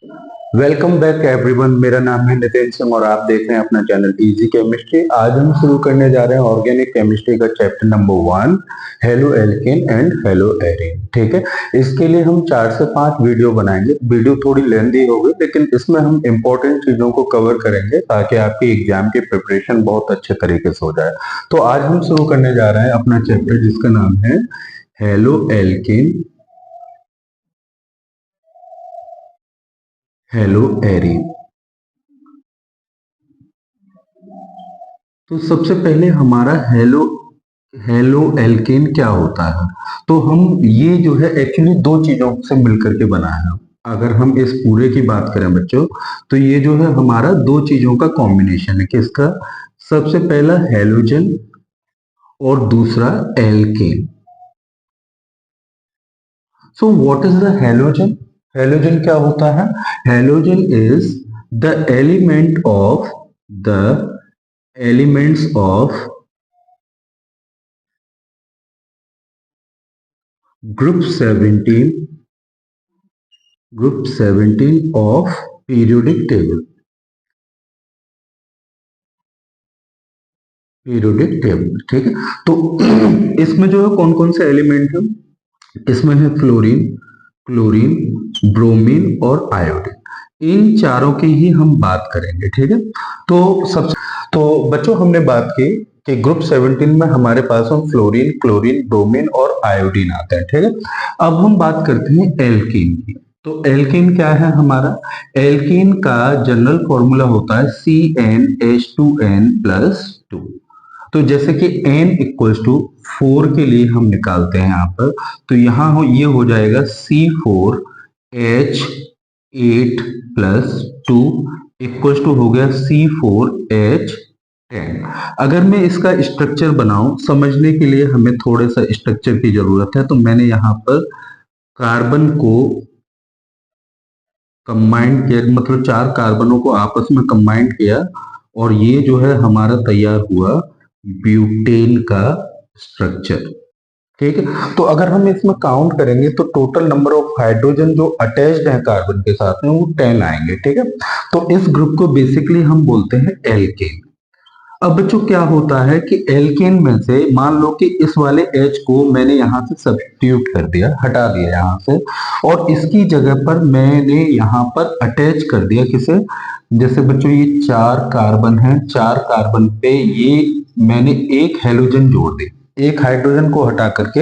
Welcome back everyone. मेरा नाम है नितिन सिंह और आप देख रहे हैं अपना चैनल इजी केमिस्ट्री। आज हम शुरू करने जा रहे हैं ऑर्गेनिक केमिस्ट्री का chapter number 1, halo alkane and hello arene. ठीक है, इसके लिए हम 4 से 5 वीडियो बनाएंगे। वीडियो थोड़ी लेंदी होगी लेकिन इसमें हम इंपॉर्टेंट चीजों को कवर करेंगे ताकि आपकी एग्जाम की प्रिपरेशन बहुत अच्छे तरीके से हो जाए। तो आज हम शुरू करने जा रहे हैं अपना चैप्टर जिसका नाम है हेलो एल्केन, हेलो एरीन। तो सबसे पहले हमारा हेलो हेलो एल्केन क्या होता है। तो हम ये जो है एक्चुअली दो चीजों से मिलकर के बना है। अगर हम इस पूरे की बात करें बच्चों, तो ये जो है हमारा दो चीजों का कॉम्बिनेशन है। किसका? सबसे पहला हेलोजन और दूसरा alkane. So what is the halogen? Halogen क्या होता है? Halogen is the elements of group 17 of periodic table. ठीक है। तो इसमें जो है कौन कौन से एलिमेंट है? इसमें है फ्लोरीन, क्लोरीन, ब्रोमीन और आयोडीन। इन चारों की ही हम बात करेंगे। ठीक है। तो सबसे तो बच्चों हमने बात की कि ग्रुप 17 में हमारे पास हम फ्लोरीन, क्लोरीन, ब्रोमीन और आयोडीन आते हैं। ठीक है। अब हम बात करते हैं एल्कीन की। तो एल्कीन क्या है हमारा? एल्कीन का जनरल फॉर्मूला होता है CnH2n+2। तो जैसे कि n इक्वल्स टू 4 के लिए हम निकालते हैं यहाँ पर, तो यहाँ ये हो जाएगा C4H8+2 इक्वल्स टू हो गया C4H10। अगर मैं इसका स्ट्रक्चर बनाऊं, समझने के लिए हमें थोड़े सा स्ट्रक्चर की जरूरत है। तो मैंने यहाँ पर कार्बन को कंबाइंड किया, मतलब 4 कार्बनों को आपस में कंबाइंड किया और ये जो है हमारा तैयार हुआ ब्यूटेन का स्ट्रक्चर। ठीक है। तो अगर हम इसमें काउंट करेंगे तो टोटल नंबर ऑफ हाइड्रोजन जो अटैच्ड है कार्बन के साथ में वो 10 आएंगे। ठीक है। तो इस ग्रुप को बेसिकली हम बोलते हैं एल्केन। अब बच्चों क्या होता है कि एल्केन में से मान लो कि इस वाले H को मैंने यहां से सब्स्टिट्यूट कर दिया, हटा दिया यहां से, और इसकी जगह पर मैंने यहां पर अटैच कर दिया किसे? जैसे बच्चों ये 4 कार्बन है, 4 कार्बन पे ये मैंने एक हेलोजन जोड़ दी, एक हाइड्रोजन को हटा करके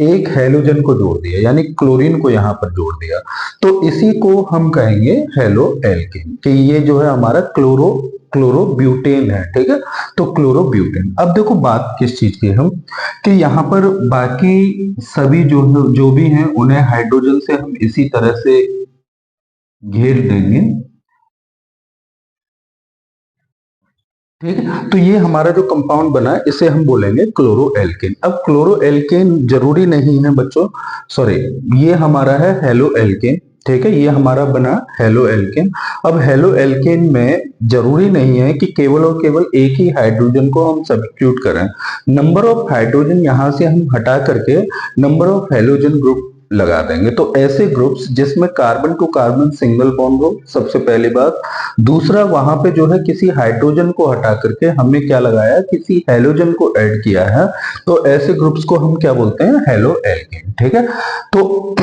एक हेलोजन को जोड़ दिया, यानी क्लोरीन को यहां पर जोड़ दिया। तो इसी को हम कहेंगे हेलो एल्केन कि ये जो है हमारा क्लोरोब्यूटेन है। ठीक है। तो क्लोरोब्यूटेन। अब देखो बात किस चीज की हम, कि यहाँ पर बाकी सभी जो भी हैं उन्हें हाइड्रोजन से हम इसी तरह से घेर देंगे। ठीक है। तो ये हमारा जो कंपाउंड बना है इसे हम बोलेंगे क्लोरोएल्केन। अब क्लोरोएल्केन जरूरी नहीं है बच्चों, सॉरी, ये हमारा है हेलो एल्केन। ठीक है। ये हमारा बना हेलो एल्केन। अब हेलो एल्केन में जरूरी नहीं है कि केवल और केवल एक ही हाइड्रोजन को हम सब्स्टिट्यूट करें। नंबर ऑफ हाइड्रोजन यहां से हम हटा करके नंबर ऑफ हेलोजन ग्रुप लगा देंगे। तो ऐसे ग्रुप्स जिसमें carbon to carbon single bond हो, सबसे पहली बात। दूसरा, वहां पे जो है किसी हाइड्रोजन को हटा करके हमने क्या लगाया? किसी हेलोजन को ऐड किया है। तो ऐसे ग्रुप्स को हम क्या बोलते हैं? Halo alkane. ठीक है। तो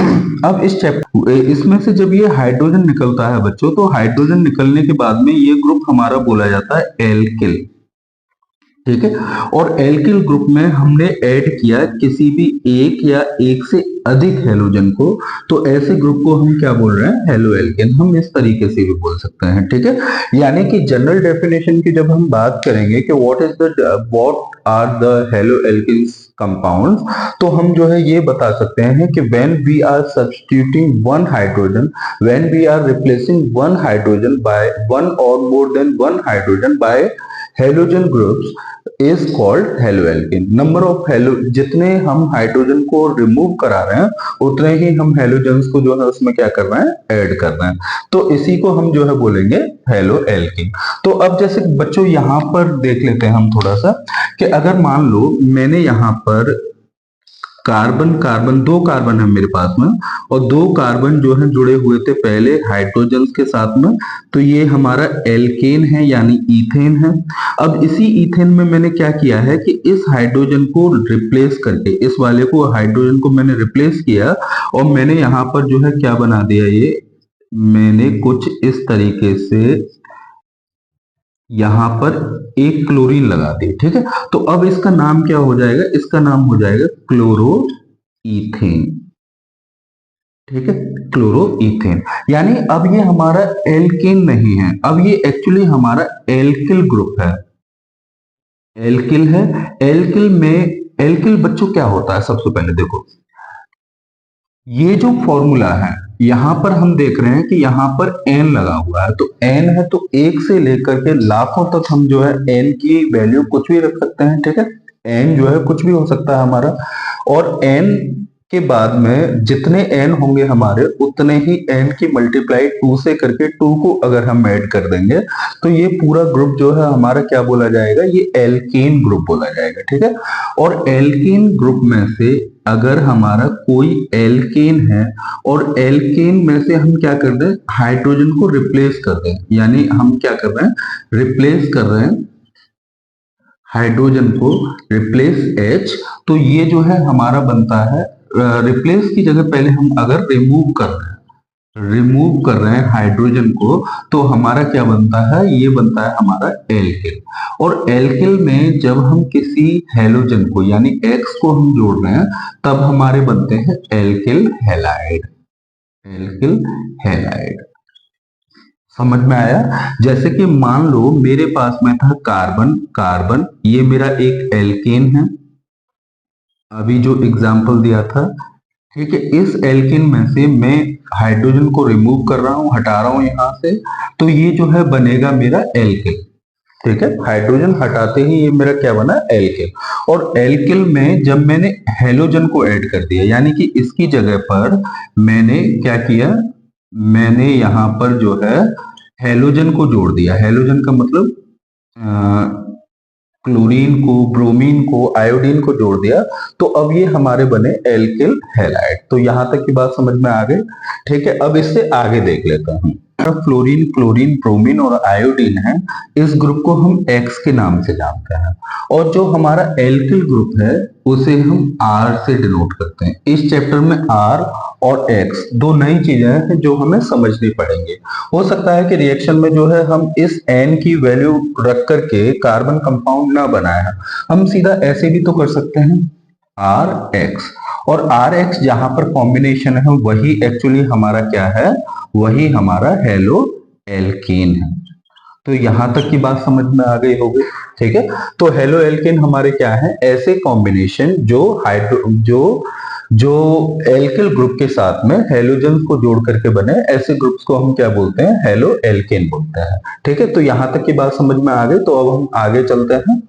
अब इस चैप्टर इसमें से जब ये हाइड्रोजन निकलता है बच्चों, तो हाइड्रोजन निकलने के बाद में ये ग्रुप हमारा बोला जाता है एल्किल। ठीक है। और एल्किल ग्रुप में हमने ऐड किया किसी भी एक या एक से अधिक हेलोजन को, तो ऐसे ग्रुप को हम क्या बोल रहे हैं? Halo alkane. हम इस तरीके से भी बोल सकते हैं। ठीक है। यानी कि जनरल डेफिनेशन की जब हम बात करेंगे कि what are the halo alkanes compounds, तो हम जो है ये बता सकते हैं कि when we are substituting one hydrogen, when we are replacing one hydrogen by one or more than one hydrogen by halogen groups is called halo alkane. Number of halo, जितने हम हाइड्रोजन को रिमूव करा रहे हैं उतने ही हम halogens को जो है उसमें क्या कर रहे हैं? ऐड कर रहे हैं। तो इसी को हम जो है बोलेंगे हेलो एल्केन। तो अब जैसे बच्चों यहां पर देख लेते हैं हम थोड़ा सा, कि अगर मान लो मैंने यहां पर कार्बन कार्बन, दो कार्बन है मेरे पास में, और दो कार्बन जो है जुड़े हुए थे पहले हाइड्रोजन के साथ में, तो ये हमारा एल्केन है यानी ईथेन है। अब इसी ईथेन में मैंने क्या किया है कि इस हाइड्रोजन को रिप्लेस करके, इस वाले को हाइड्रोजन को मैंने रिप्लेस किया, और मैंने यहाँ पर जो है क्या बना दिया, ये मैंने कुछ इस तरीके से यहां पर एक क्लोरीन लगा दी, ठीक है। तो अब इसका नाम क्या हो जाएगा, इसका नाम हो जाएगा क्लोरो ईथेन, ठीक है, क्लोरो ईथेन। यानी अब ये हमारा एल्केन नहीं है, अब ये एक्चुअली हमारा एल्किल ग्रुप है, एल्किल है। एल्किल में, एल्किल बच्चों क्या होता है, सबसे पहले देखो ये जो फॉर्मूला है, यहां पर हम देख रहे हैं कि यहां पर एन लगा हुआ है, तो एन है तो एक से लेकर के लाखों तक हम जो है एन की वैल्यू कुछ भी रख सकते हैं, ठीक है। एन जो है कुछ भी हो सकता है हमारा, और एन के बाद में जितने एन होंगे हमारे, उतने ही एन की मल्टीप्लाई 2 से करके 2 को अगर हम ऐड कर देंगे, तो ये पूरा ग्रुप जो है हमारा क्या बोला जाएगा, ये एल्केन ग्रुप बोला जाएगा, ठीक है। और एल्केन ग्रुप में से अगर हमारा कोई एल्केन है, और एल्केन में से हम क्या कर दें, हाइड्रोजन को रिप्लेस कर दें, यानी हम क्या कर रहे हैं, रिप्लेस कर रहे हैं हाइड्रोजन को, रिप्लेस H, तो ये जो है हमारा बनता है, रिप्लेस की जगह पहले हम अगर रिमूव कर रहे हैं, रिमूव कर रहे हैं हाइड्रोजन को, तो हमारा क्या बनता है, ये बनता है हमारा एल्किल। और एल्किल में जब हम किसी हेलोजन को यानी X को हम जोड़ रहे हैं, तब हमारे बनते हैं एल्किल हैलाइड, एल्किल हैलाइड। समझ में आया। जैसे कि मान लो मेरे पास में था कार्बन, कार्बन ये मेरा एक एल्केन है, अभी जो एग्जाम्पल दिया था, ठीक है। इस एल्केन में से मैं हाइड्रोजन को रिमूव कर रहा हूं, हटा रहा हूं यहां से, तो ये जो है बनेगा मेरा एल्किल, ठीक है। हाइड्रोजन हटाते ही ये मेरा क्या बना, एल्किल। और एल्किल में जब मैंने हेलोजन को ऐड कर दिया, यानी कि इसकी जगह पर मैंने क्या किया, मैंने यहां पर जो है हेलोजन को जोड़ दिया। हेलोजन का मतलब क्लोरीन को, ब्रोमीन को, आयोडीन को जोड़ दिया, तो अब ये हमारे बने एल्किल हैलाइड। तो यहां तक की बात समझ में आ गई, ठीक है। अब इससे आगे देख लेता हूं। फ्लोरीन, क्लोरीन, ब्रोमीन और आयोडीन है, इस ग्रुप को हम एक्स के नाम से जानते हैं, और जो हमारा एल्किल ग्रुप है उसे हम आर से डिनोट करते हैं। इस चैप्टर में आर और एक्स दो नई चीजें हैं जो हमें समझनी पड़ेंगी। हो सकता है कि रिएक्शन में जो है हम इस एन की वैल्यू रख करके कार्बन कंपाउंड ना बनाए हैं, हम सीधा ऐसे भी तो कर सकते हैं आर एक्स, और आर एक्स जहां पर कॉम्बिनेशन है वही एक्चुअली हमारा क्या है, वही हमारा हेलो एल्केन है। तो यहां तक की बात समझ में आ गई होगी, ठीक है। तो हेलो एल्केन हमारे क्या है, ऐसे कॉम्बिनेशन जो हाइड्रो जो एल्किल ग्रुप के साथ में हेलोजन को जोड़ करके बने, ऐसे ग्रुप्स को हम क्या बोलते हैं, हेलो एल्केन बोलते हैं, ठीक है। तो यहां तक की बात समझ में आ गई, तो अब हम आगे चलते हैं।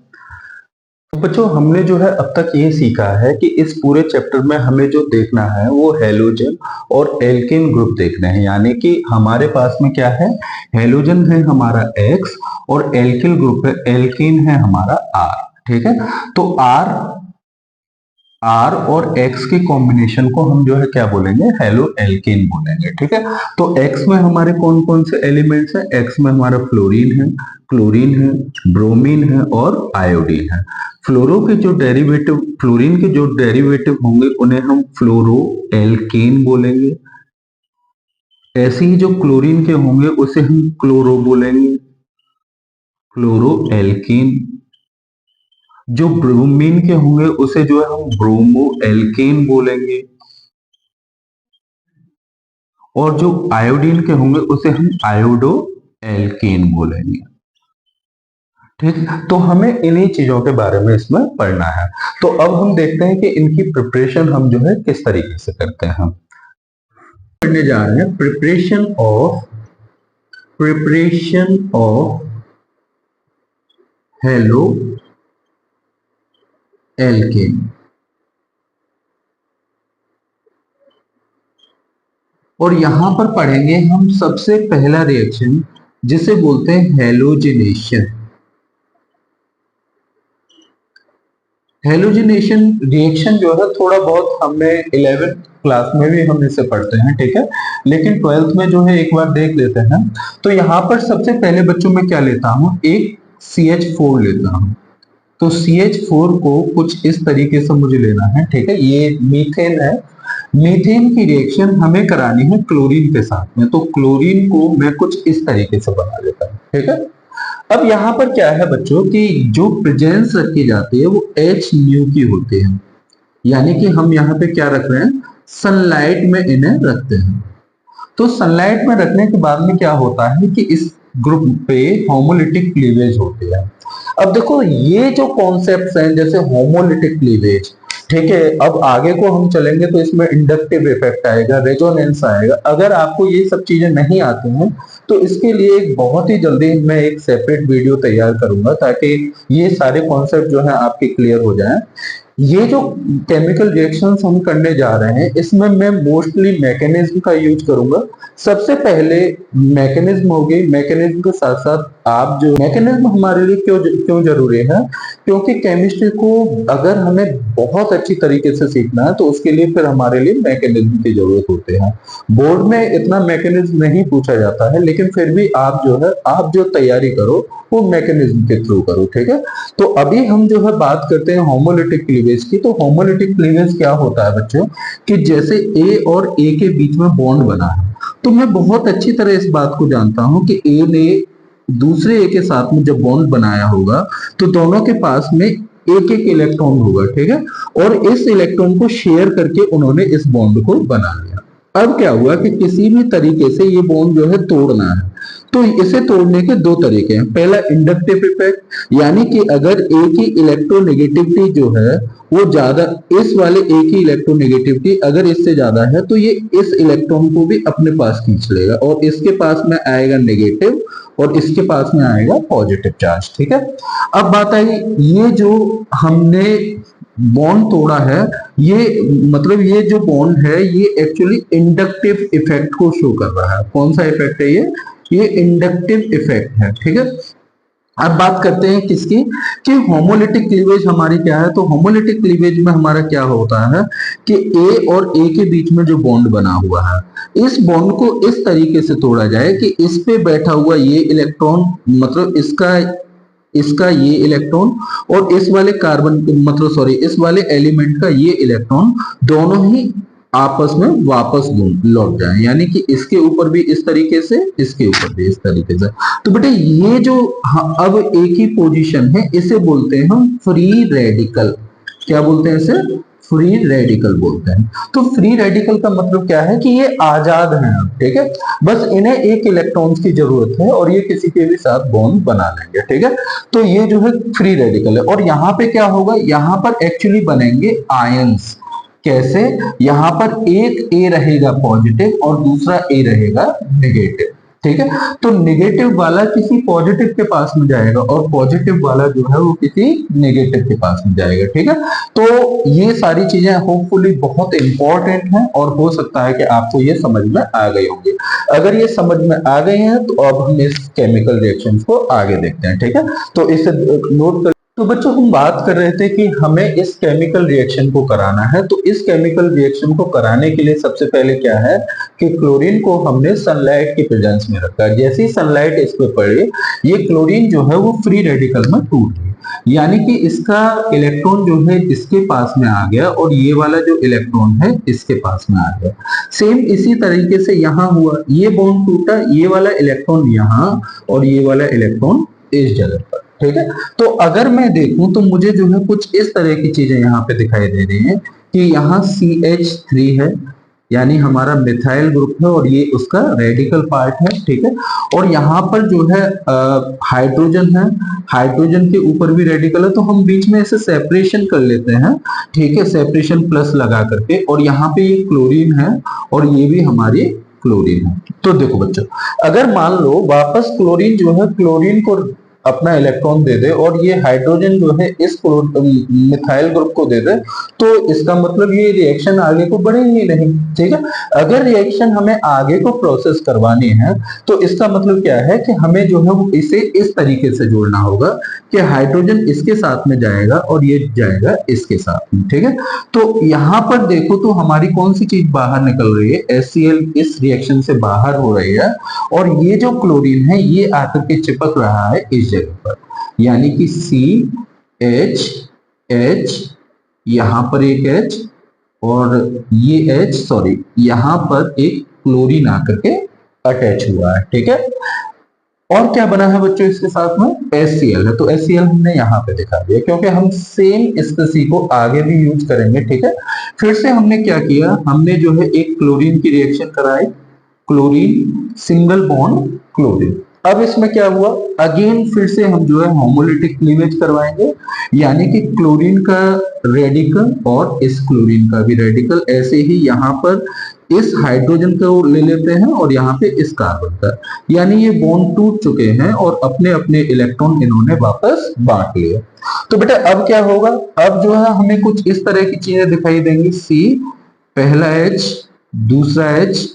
तो बच्चों हमने जो है अब तक ये सीखा है कि इस पूरे चैप्टर में हमें जो देखना है वो हेलोजन और एल्केन ग्रुप देखने हैं, यानी कि हमारे पास में क्या है, हेलोजन है हमारा X और एल्किल ग्रुप है, एल्केन है हमारा R, ठीक है। तो आर और एक्स के कॉम्बिनेशन को हम जो है क्या बोलेंगे, हेलो एल्केन बोलेंगे, ठीक है। तो एक्स में हमारे कौन कौन से एलिमेंट्स हैं, एक्स में हमारा फ्लोरीन है, क्लोरीन है, ब्रोमीन है और आयोडीन है। फ्लोरो के जो डेरिवेटिव, फ्लोरीन के जो डेरिवेटिव होंगे उन्हें हम फ्लोरो एल्केन बोलेंगे। ऐसे ही जो क्लोरीन के होंगे उसे हम क्लोरो बोलेंगे, क्लोरो एल्केन। जो ब्रोमीन के होंगे उसे जो है हम ब्रोमो एल्केन बोलेंगे, और जो आयोडीन के होंगे उसे हम आयोडो एल्केन बोलेंगे, ठीक। तो हमें इन्हीं चीजों के बारे में इसमें पढ़ना है। तो अब हम देखते हैं कि इनकी प्रिपरेशन हम जो है किस तरीके से करते हैं। हम पढ़ने जा रहे हैं प्रिपरेशन ऑफ हेलो एल्केन। और यहां पर पढ़ेंगे हम सबसे पहला रिएक्शन जिसे बोलते हैं हेलोजिनेशन। हेलोजिनेशन रिएक्शन जो है थोड़ा बहुत हमने 11th क्लास में भी हम इसे पढ़ते हैं, ठीक है, लेकिन 12th में जो है एक बार देख लेते हैं। तो यहाँ पर सबसे पहले बच्चों में क्या लेता हूँ, एक CH4 लेता हूँ। तो CH4 को कुछ इस तरीके से मुझे लेना है, ठीक है, ये मीथेन है। मीथेन की रिएक्शन हमें करानी है क्लोरीन के साथ में, तो क्लोरीन को मैं कुछ इस तरीके से बना लेता हूँ, ठीक है। अब यहाँ पर क्या है बच्चों कि जो प्रेजेंस रखी जाती है वो H न्यू की होती है, यानी कि हम यहाँ पे क्या रख रहे हैं, सनलाइट में इन्हें रखते हैं। तो सनलाइट में रखने के बाद में क्या होता है कि इस ग्रुप पे होमोलिटिक क्लीवेज होती है। अब देखो ये जो कॉन्सेप्ट्स हैं जैसे होमोलिटिक क्लीवेज, ठीक है, अब आगे को हम चलेंगे तो इसमें इंडक्टिव इफेक्ट आएगा, रेजोनेंस आएगा। अगर आपको ये सब चीजें नहीं आती हैं तो इसके लिए एक बहुत ही जल्दी मैं एक सेपरेट वीडियो तैयार करूंगा ताकि ये सारे कॉन्सेप्ट जो है आपके क्लियर हो जाएं। ये जो केमिकल रिएक्शंस हम करने जा रहे हैं इसमें मैं मोस्टली मैकेनिज्म का यूज करूंगा। सबसे पहले मैकेनिज्म होगी, मैकेनिज्म के साथ साथ आप जो मैकेनिज्म हमारे लिए क्यों क्यों जरूरी है, क्योंकि केमिस्ट्री को अगर हमें बहुत अच्छी तरीके से सीखना है तो उसके लिए फिर हमारे लिए मैकेनिज्म की जरूरत होती है। बोर्ड में इतना मैकेनिज्म नहीं पूछा जाता है, लेकिन फिर भी आप जो है आप जो तैयारी करो वो मैकेनिज्म के थ्रू करो, ठीक है। तो अभी हम जो है बात करते हैं होमोलिटिक क्लीवेज की। तो होमोलिटिक क्लीवेज क्या होता है बच्चों कि जैसे ए और ए के बीच में बॉन्ड बना है, तो मैं बहुत अच्छी तरह इस बात को जानता हूं कि ए ने दूसरे ए के साथ में जब बॉन्ड बनाया होगा तो दोनों के पास में एक एक इलेक्ट्रॉन होगा, ठीक है, और इस इलेक्ट्रॉन को शेयर करके उन्होंने इस बॉन्ड को बना लिया। अब क्या हुआ कि किसी भी तरीके से ये बॉन्ड जो है तोड़ना है, तो इसे तोड़ने के दो तरीके हैं। पहला इंडक्टिव इफेक्ट, यानी कि अगर ए की इलेक्ट्रोनेगेटिविटी जो है वो ज्यादा, इस वाले ए की इलेक्ट्रोनेगेटिविटी अगर इससे ज्यादा है तो ये इस इलेक्ट्रॉन को भी अपने पास खींच लेगा और इसके पास में आएगा नेगेटिव और इसके पास में आएगा पॉजिटिव चार्ज, ठीक है। अब बात आई, ये जो हमने बॉन्ड तोड़ा है, ये मतलब ये जो बॉन्ड है ये एक्चुअली इंडक्टिव इफेक्ट को शो कर रहा है। कौन सा इफेक्ट है ये इंडक्टिव इफेक्ट है, ठीक है। अब बात करते हैं किसकी, कि होमोलिटिक क्लीवेज हमारी क्या है। तो होमोलिटिक क्लीवेज में हमारा क्या होता है कि ए और ए के बीच में जो बॉन्ड बना हुआ है, इस बॉन्ड को इस तरीके से तोड़ा जाए कि इस पे बैठा हुआ ये इलेक्ट्रॉन, मतलब इसका इसका ये इलेक्ट्रॉन और इस वाले कार्बन मतलब सॉरी इस वाले एलिमेंट का ये इलेक्ट्रॉन दोनों ही आपस में वापस लौट जाए, यानी कि इसके ऊपर भी इस तरीके से, इसके ऊपर भी इस तरीके से। तो बेटे ये जो अब एक ही पोजीशन है इसे बोलते हैं हम फ्री रेडिकल। क्या बोलते हैं इसे, फ्री रेडिकल बोलते हैं। तो फ्री रेडिकल का मतलब क्या है कि ये आजाद हैं, ठीक है, बस इन्हें एक इलेक्ट्रॉन्स की जरूरत है और ये किसी के भी साथ बॉन्ड बना लेंगे, ठीक है। तो ये जो है फ्री रेडिकल है। और यहाँ पे क्या होगा, यहाँ पर एक्चुअली बनेंगे आयंस। कैसे, यहाँ पर एक ए रहेगा पॉजिटिव और दूसरा ए रहेगा नेगेटिव, ठीक है। तो नेगेटिव वाला किसी पॉजिटिव के पास में जाएगा और पॉजिटिव वाला जो है वो किसी नेगेटिव के पास में जाएगा, ठीक है। तो ये सारी चीजें होपफुली बहुत इंपॉर्टेंट हैं और हो सकता है कि आपको ये समझ में आ गई होंगी। अगर ये समझ में आ गई हैं तो अब हम इस केमिकल रिएक्शंस को आगे देखते हैं, ठीक है। तो इसे नोट कर। तो बच्चों हम बात कर रहे थे कि हमें इस केमिकल रिएक्शन को कराना है। तो इस केमिकल रिएक्शन को कराने के लिए सबसे पहले क्या है कि क्लोरीन को हमने सनलाइट की प्रेजेंस में रखा। जैसे ही सनलाइट इस पे पड़ी, ये क्लोरीन जो है वो फ्री रेडिकल में टूट गई, यानी कि इसका इलेक्ट्रॉन जो है इसके पास में आ गया और ये वाला जो इलेक्ट्रॉन है इसके पास में आ गया। सेम इसी तरीके से यहाँ हुआ, ये बॉन्ड टूटा, ये वाला इलेक्ट्रॉन यहाँ और ये वाला इलेक्ट्रॉन इस जगह पर, ठीक है। तो अगर मैं देखूं तो मुझे जो है कुछ इस तरह की चीजें यहाँ पे दिखाई दे रही हैं कि यहाँ CH3 है, यानी हमारा मिथाइल ग्रुप है और ये उसका रेडिकल पार्ट है, ठीक है। और यहाँ पर जो है हाइड्रोजन है, हाइड्रोजन के ऊपर भी रेडिकल है, तो हम बीच में ऐसे सेपरेशन कर लेते हैं, ठीक है, सेपरेशन प्लस लगा करके। और यहाँ पे ये क्लोरीन है और ये भी हमारी क्लोरीन है। तो देखो बच्चों, अगर मान लो वापस क्लोरीन जो है, क्लोरीन को अपना इलेक्ट्रॉन दे दे और ये हाइड्रोजन जो है इस मिथाइल ग्रुप को दे दे, तो इसका मतलब ये रिएक्शन आगे को बढ़ेगी नहीं। ठीक है, अगर रिएक्शन हमें आगे को प्रोसेस करवानी है तो इसका मतलब क्या है कि हमें जो है वो इसे इस तरीके से जोड़ना होगा कि हाइड्रोजन इसके साथ में जाएगा और ये जाएगा इसके साथ में। ठीक है, तो यहां पर देखो तो हमारी कौन सी चीज बाहर निकल रही है, HCl इस रिएक्शन से बाहर हो रही है और ये जो क्लोरीन है ये आकर के चिपक रहा है इस जगह पर, यानी कि CH यहां पर एक H और ये H, सॉरी यहां पर एक क्लोरीन आकर के अटैच हुआ है। ठीक है, और क्या बना है बच्चों इसके साथ में, HCl है, तो HCl हमने यहाँ पे दिखा दिया क्योंकि हम सेम स्पेसी को आगे भी यूज करेंगे। ठीक है, फिर से हमने क्या किया, हमने जो है एक क्लोरीन की रिएक्शन कराई, क्लोरीन सिंगल बॉन्ड क्लोरीन। अब इसमें क्या हुआ, अगेन फिर से हम जो है होमोलिटिक क्लीवेज करवाएंगे, यानी कि क्लोरीन का रेडिकल और इस क्लोरीन का भी रेडिकल, ऐसे ही यहाँ पर इस हाइड्रोजन को ले लेते हैं और यहाँ पे इस कार्बन का, यानी ये बॉन्ड टूट चुके हैं और अपने अपने इलेक्ट्रॉन इन्होंने वापस बांट लिए। तो बेटा अब क्या होगा, अब जो है हमें कुछ इस तरह की चीजें दिखाई देंगी, C पहला H दूसरा H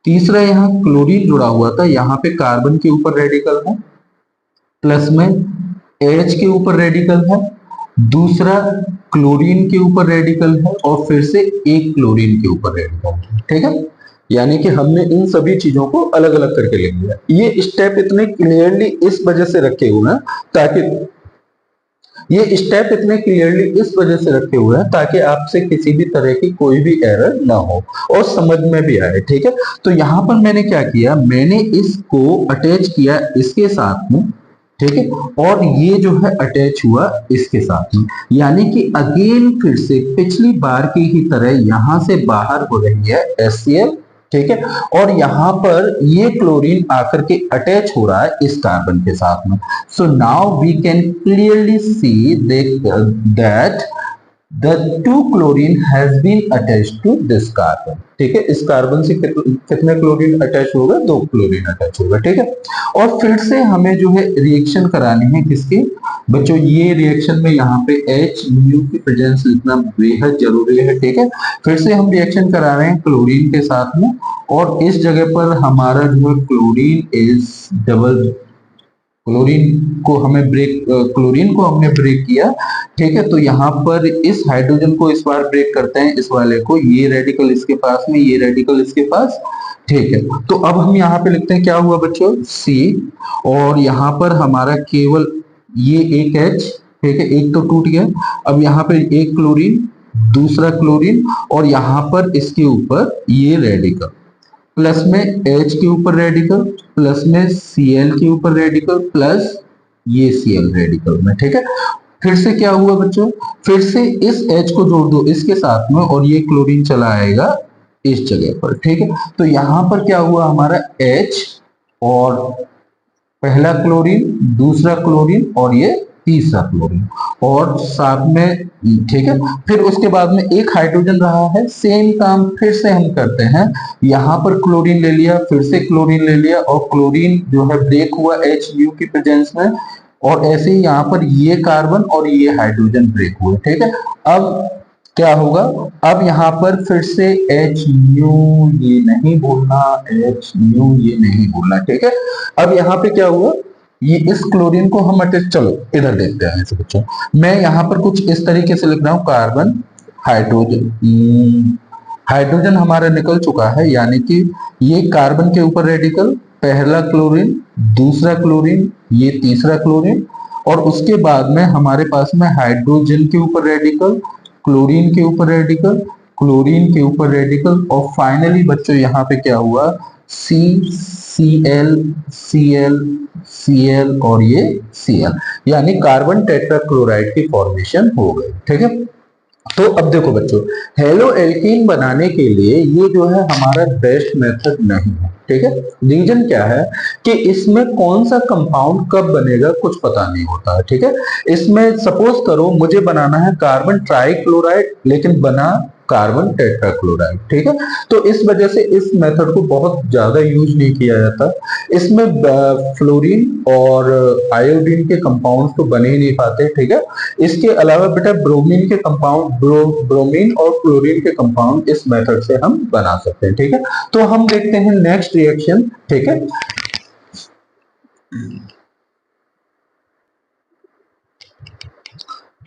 तीसरा, यहाँ क्लोरीन जुड़ा हुआ था, यहाँ पे कार्बन के ऊपर रेडिकल है, प्लस में H के ऊपर रेडिकल है, दूसरा क्लोरीन के ऊपर रेडिकल है और फिर से एक क्लोरीन के ऊपर रेडिकल है। ठीक है, यानी कि हमने इन सभी चीजों को अलग अलग करके ले लिया। ये स्टेप इतने क्लियरली इस वजह से रखे हुए हैं ताकि ये स्टेप इतने क्लियरली इस वजह से रखे हुए हैं ताकि आपसे किसी भी तरह की कोई भी एरर ना हो और समझ में भी आए। ठीक है, तो यहां पर मैंने क्या किया, मैंने इसको अटैच किया इसके साथ में। ठीक है, और ये जो है अटैच हुआ इसके साथ में, यानी कि अगेन फिर से पिछली बार की ही तरह यहां से बाहर हो रही है HCl। ठीक है, और यहां पर ये क्लोरीन आकर के अटैच हो रहा है इस कार्बन के साथ में। So now we can clearly see that the two chlorine has been attached to this carbon। ठीक है, इस कार्बन से कितने क्लोरीन अटैच होगा, 2 क्लोरीन अटैच होगा। ठीक है, और फिर से हमें जो है रिएक्शन करानी है किसकी बच्चों, ये रिएक्शन में यहाँ पे H म्यू की प्रेजेंस लिखना बेहद जरूरी है। ठीक है, फिर से हम रिएक्शन करा रहे हैं क्लोरीन के साथ में और इस जगह पर हमारा जो है क्लोरीन इज डबल, क्लोरीन को हमने ब्रेक किया। ठीक है, तो यहाँ पर इस हाइड्रोजन को इस बार ब्रेक करते हैं, इस वाले को, ये रेडिकल इसके पास में, ये रेडिकल इसके पास। ठीक है, तो अब हम यहाँ पे लिखते हैं क्या हुआ बच्चों, C और यहाँ पर हमारा केवल ये एक H। ठीक है, एक तो टूट गया, अब यहाँ पे एक क्लोरीन दूसरा क्लोरीन और यहाँ पर इसके ऊपर ये रेडिकल, प्लस में H के ऊपर रेडिकल, प्लस में Cl के ऊपर रेडिकल, प्लस ये Cl रेडिकल में। ठीक है, फिर से क्या हुआ बच्चों, फिर से इस H को जोड़ दो इसके साथ में और ये क्लोरीन चला आएगा इस जगह पर। ठीक है, तो यहां पर क्या हुआ, हमारा H और पहला क्लोरीन दूसरा क्लोरीन और ये तीसरा क्लोरीन और साथ में। ठीक है, फिर उसके बाद में एक हाइड्रोजन रहा है, सेम काम फिर से हम करते हैं, यहाँ पर क्लोरीन ले लिया, फिर से क्लोरीन ले लिया और क्लोरीन जो है ब्रेक हुआ H म्यू की प्रेजेंस में और ऐसे ही यहाँ पर ये कार्बन और ये हाइड्रोजन ब्रेक हुए। ठीक है, अब क्या होगा, अब यहाँ पर फिर से H म्यू, ये नहीं भूलना, H म्यू ये नहीं भूलना। ठीक है, अब यहाँ पे क्या हुआ, ये इस क्लोरीन को हम अटैच, चलो इधर देखते हैं ऐसे बच्चों, मैं यहाँ पर कुछ इस तरीके से लिख रहा हूँ, कार्बन हाइड्रोजन, हाइड्रोजन हमारा निकल चुका है, यानी कि ये कार्बन के ऊपर रेडिकल, पहला क्लोरीन दूसरा क्लोरीन ये तीसरा क्लोरीन और उसके बाद में हमारे पास में हाइड्रोजन के ऊपर रेडिकल, क्लोरीन के ऊपर रेडिकल, क्लोरीन के ऊपर रेडिकल और फाइनली बच्चों यहाँ पे क्या हुआ, CCl Cl Cl और ये Cl, यानी कार्बन टेट्राक्लोराइड की फॉर्मेशन हो गई। ठीक है, तो अब देखो बच्चों, हेलो एल्कीन बनाने के लिए ये जो है हमारा बेस्ट मेथड नहीं है। ठीक है, रीजन क्या है कि इसमें कौन सा कंपाउंड कब बनेगा कुछ पता नहीं होता है। ठीक है, इसमें सपोज करो मुझे बनाना है कार्बन ट्राइक्लोराइड, लेकिन बना कार्बन टेट्राक्लोराइड। ठीक है, तो इस वजह से इस मेथड को बहुत ज्यादा यूज नहीं किया जाता। इसमें फ्लोरीन और आयोडीन के कंपाउंड तो बने ही नहीं पाते। ठीक है, इसके अलावा बेटा ब्रोमीन के कंपाउंड, ब्रोमीन और क्लोरीन के कंपाउंड इस मेथड से हम बना सकते हैं। ठीक है, तो हम देखते हैं नेक्स्ट रिएक्शन। ठीक है,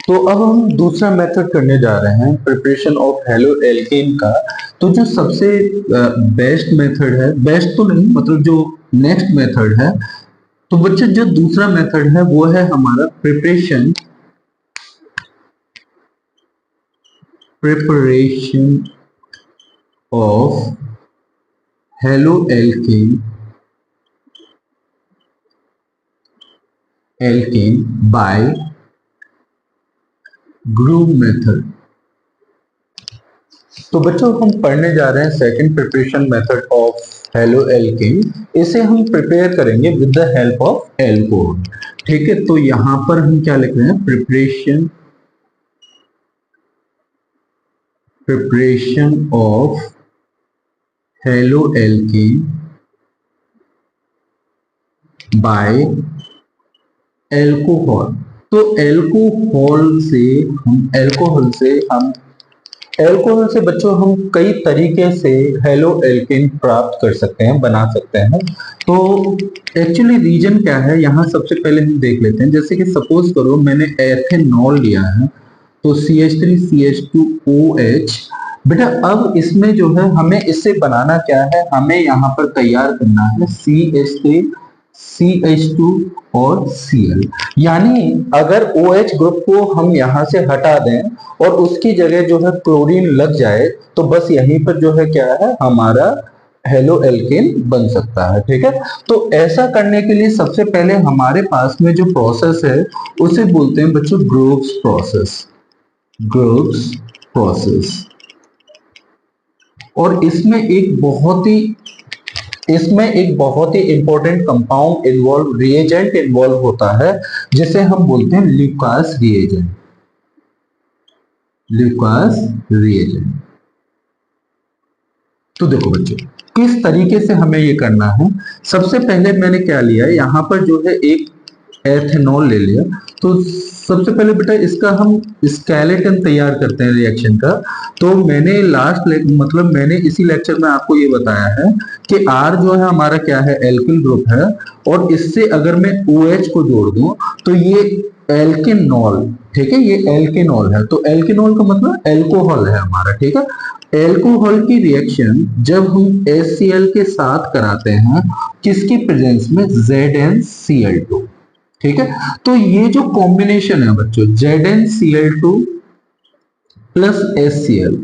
तो अब हम दूसरा मेथड करने जा रहे हैं प्रिपरेशन ऑफ हेलो एल्केन का। तो जो सबसे बेस्ट मेथड है, बेस्ट तो नहीं मतलब जो नेक्स्ट मेथड है, तो बच्चे जो दूसरा मेथड है वो है हमारा preparation of haloalkane by groove method. तो बच्चों हम पढ़ने जा रहे हैं second preparation method of haloalkane. इसे हम प्रिपेयर करेंगे with the help of alcohol. ठीक है, तो यहां पर हम क्या लिख रहे हैं, preparation of haloalkane by alcohol. तो एल्कोहल से बच्चों हम कई तरीके से हेलो एल्केन प्राप्त कर सकते हैं, बना सकते हैं। तो एक्चुअली रीजन क्या है, यहाँ सबसे पहले हम देख लेते हैं। जैसे कि सपोज करो मैंने एथेनॉल लिया है, तो CH3CH2OH। बेटा अब इसमें जो है हमें इससे बनाना क्या है, हमें यहाँ पर तैयार करना है CH3CH2 और Cl। यानी अगर OH ग्रुप को हम यहाँ से हटा दें और उसकी जगह जो है क्लोरीन लग जाए, तो बस यहीं पर जो है क्या है, हमारा हेलो एल्केन बन सकता है। ठीक है, तो ऐसा करने के लिए सबसे पहले हमारे पास में जो प्रोसेस है उसे बोलते हैं बच्चों ग्रोव्स प्रोसेस। और इसमें एक बहुत ही इंपॉर्टेंट कंपाउंड रिएजेंट इन्वॉल्व होता है, जिसे हम बोलते हैं ल्यूकास रिएजेंट। तो देखो बच्चों किस तरीके से हमें ये करना है। सबसे पहले मैंने क्या लिया, यहाँ पर जो है एक एथेनॉल ले लिया। तो सबसे पहले बेटा इसका हम स्केलेटन तैयार करते हैं रिएक्शन का। तो मैंने मैंने इसी लेक्चर में आपको ये बताया है कि R जो है हमारा क्या है, एल्किल ग्रुप है। और इससे अगर मैं OH को जोड़ दूं तो ये एल्केनॉल, ठीक है, ये एल्केनॉल है। तो एल्केनॉल का मतलब एल्कोहल है हमारा। ठीक है, एल्कोहल की रिएक्शन जब हम HCl के साथ कराते हैं, किसकी प्रेजेंस में, ZnCl2। ठीक है, तो ये जो कॉम्बिनेशन है बच्चों ZnCl2 प्लस HCl,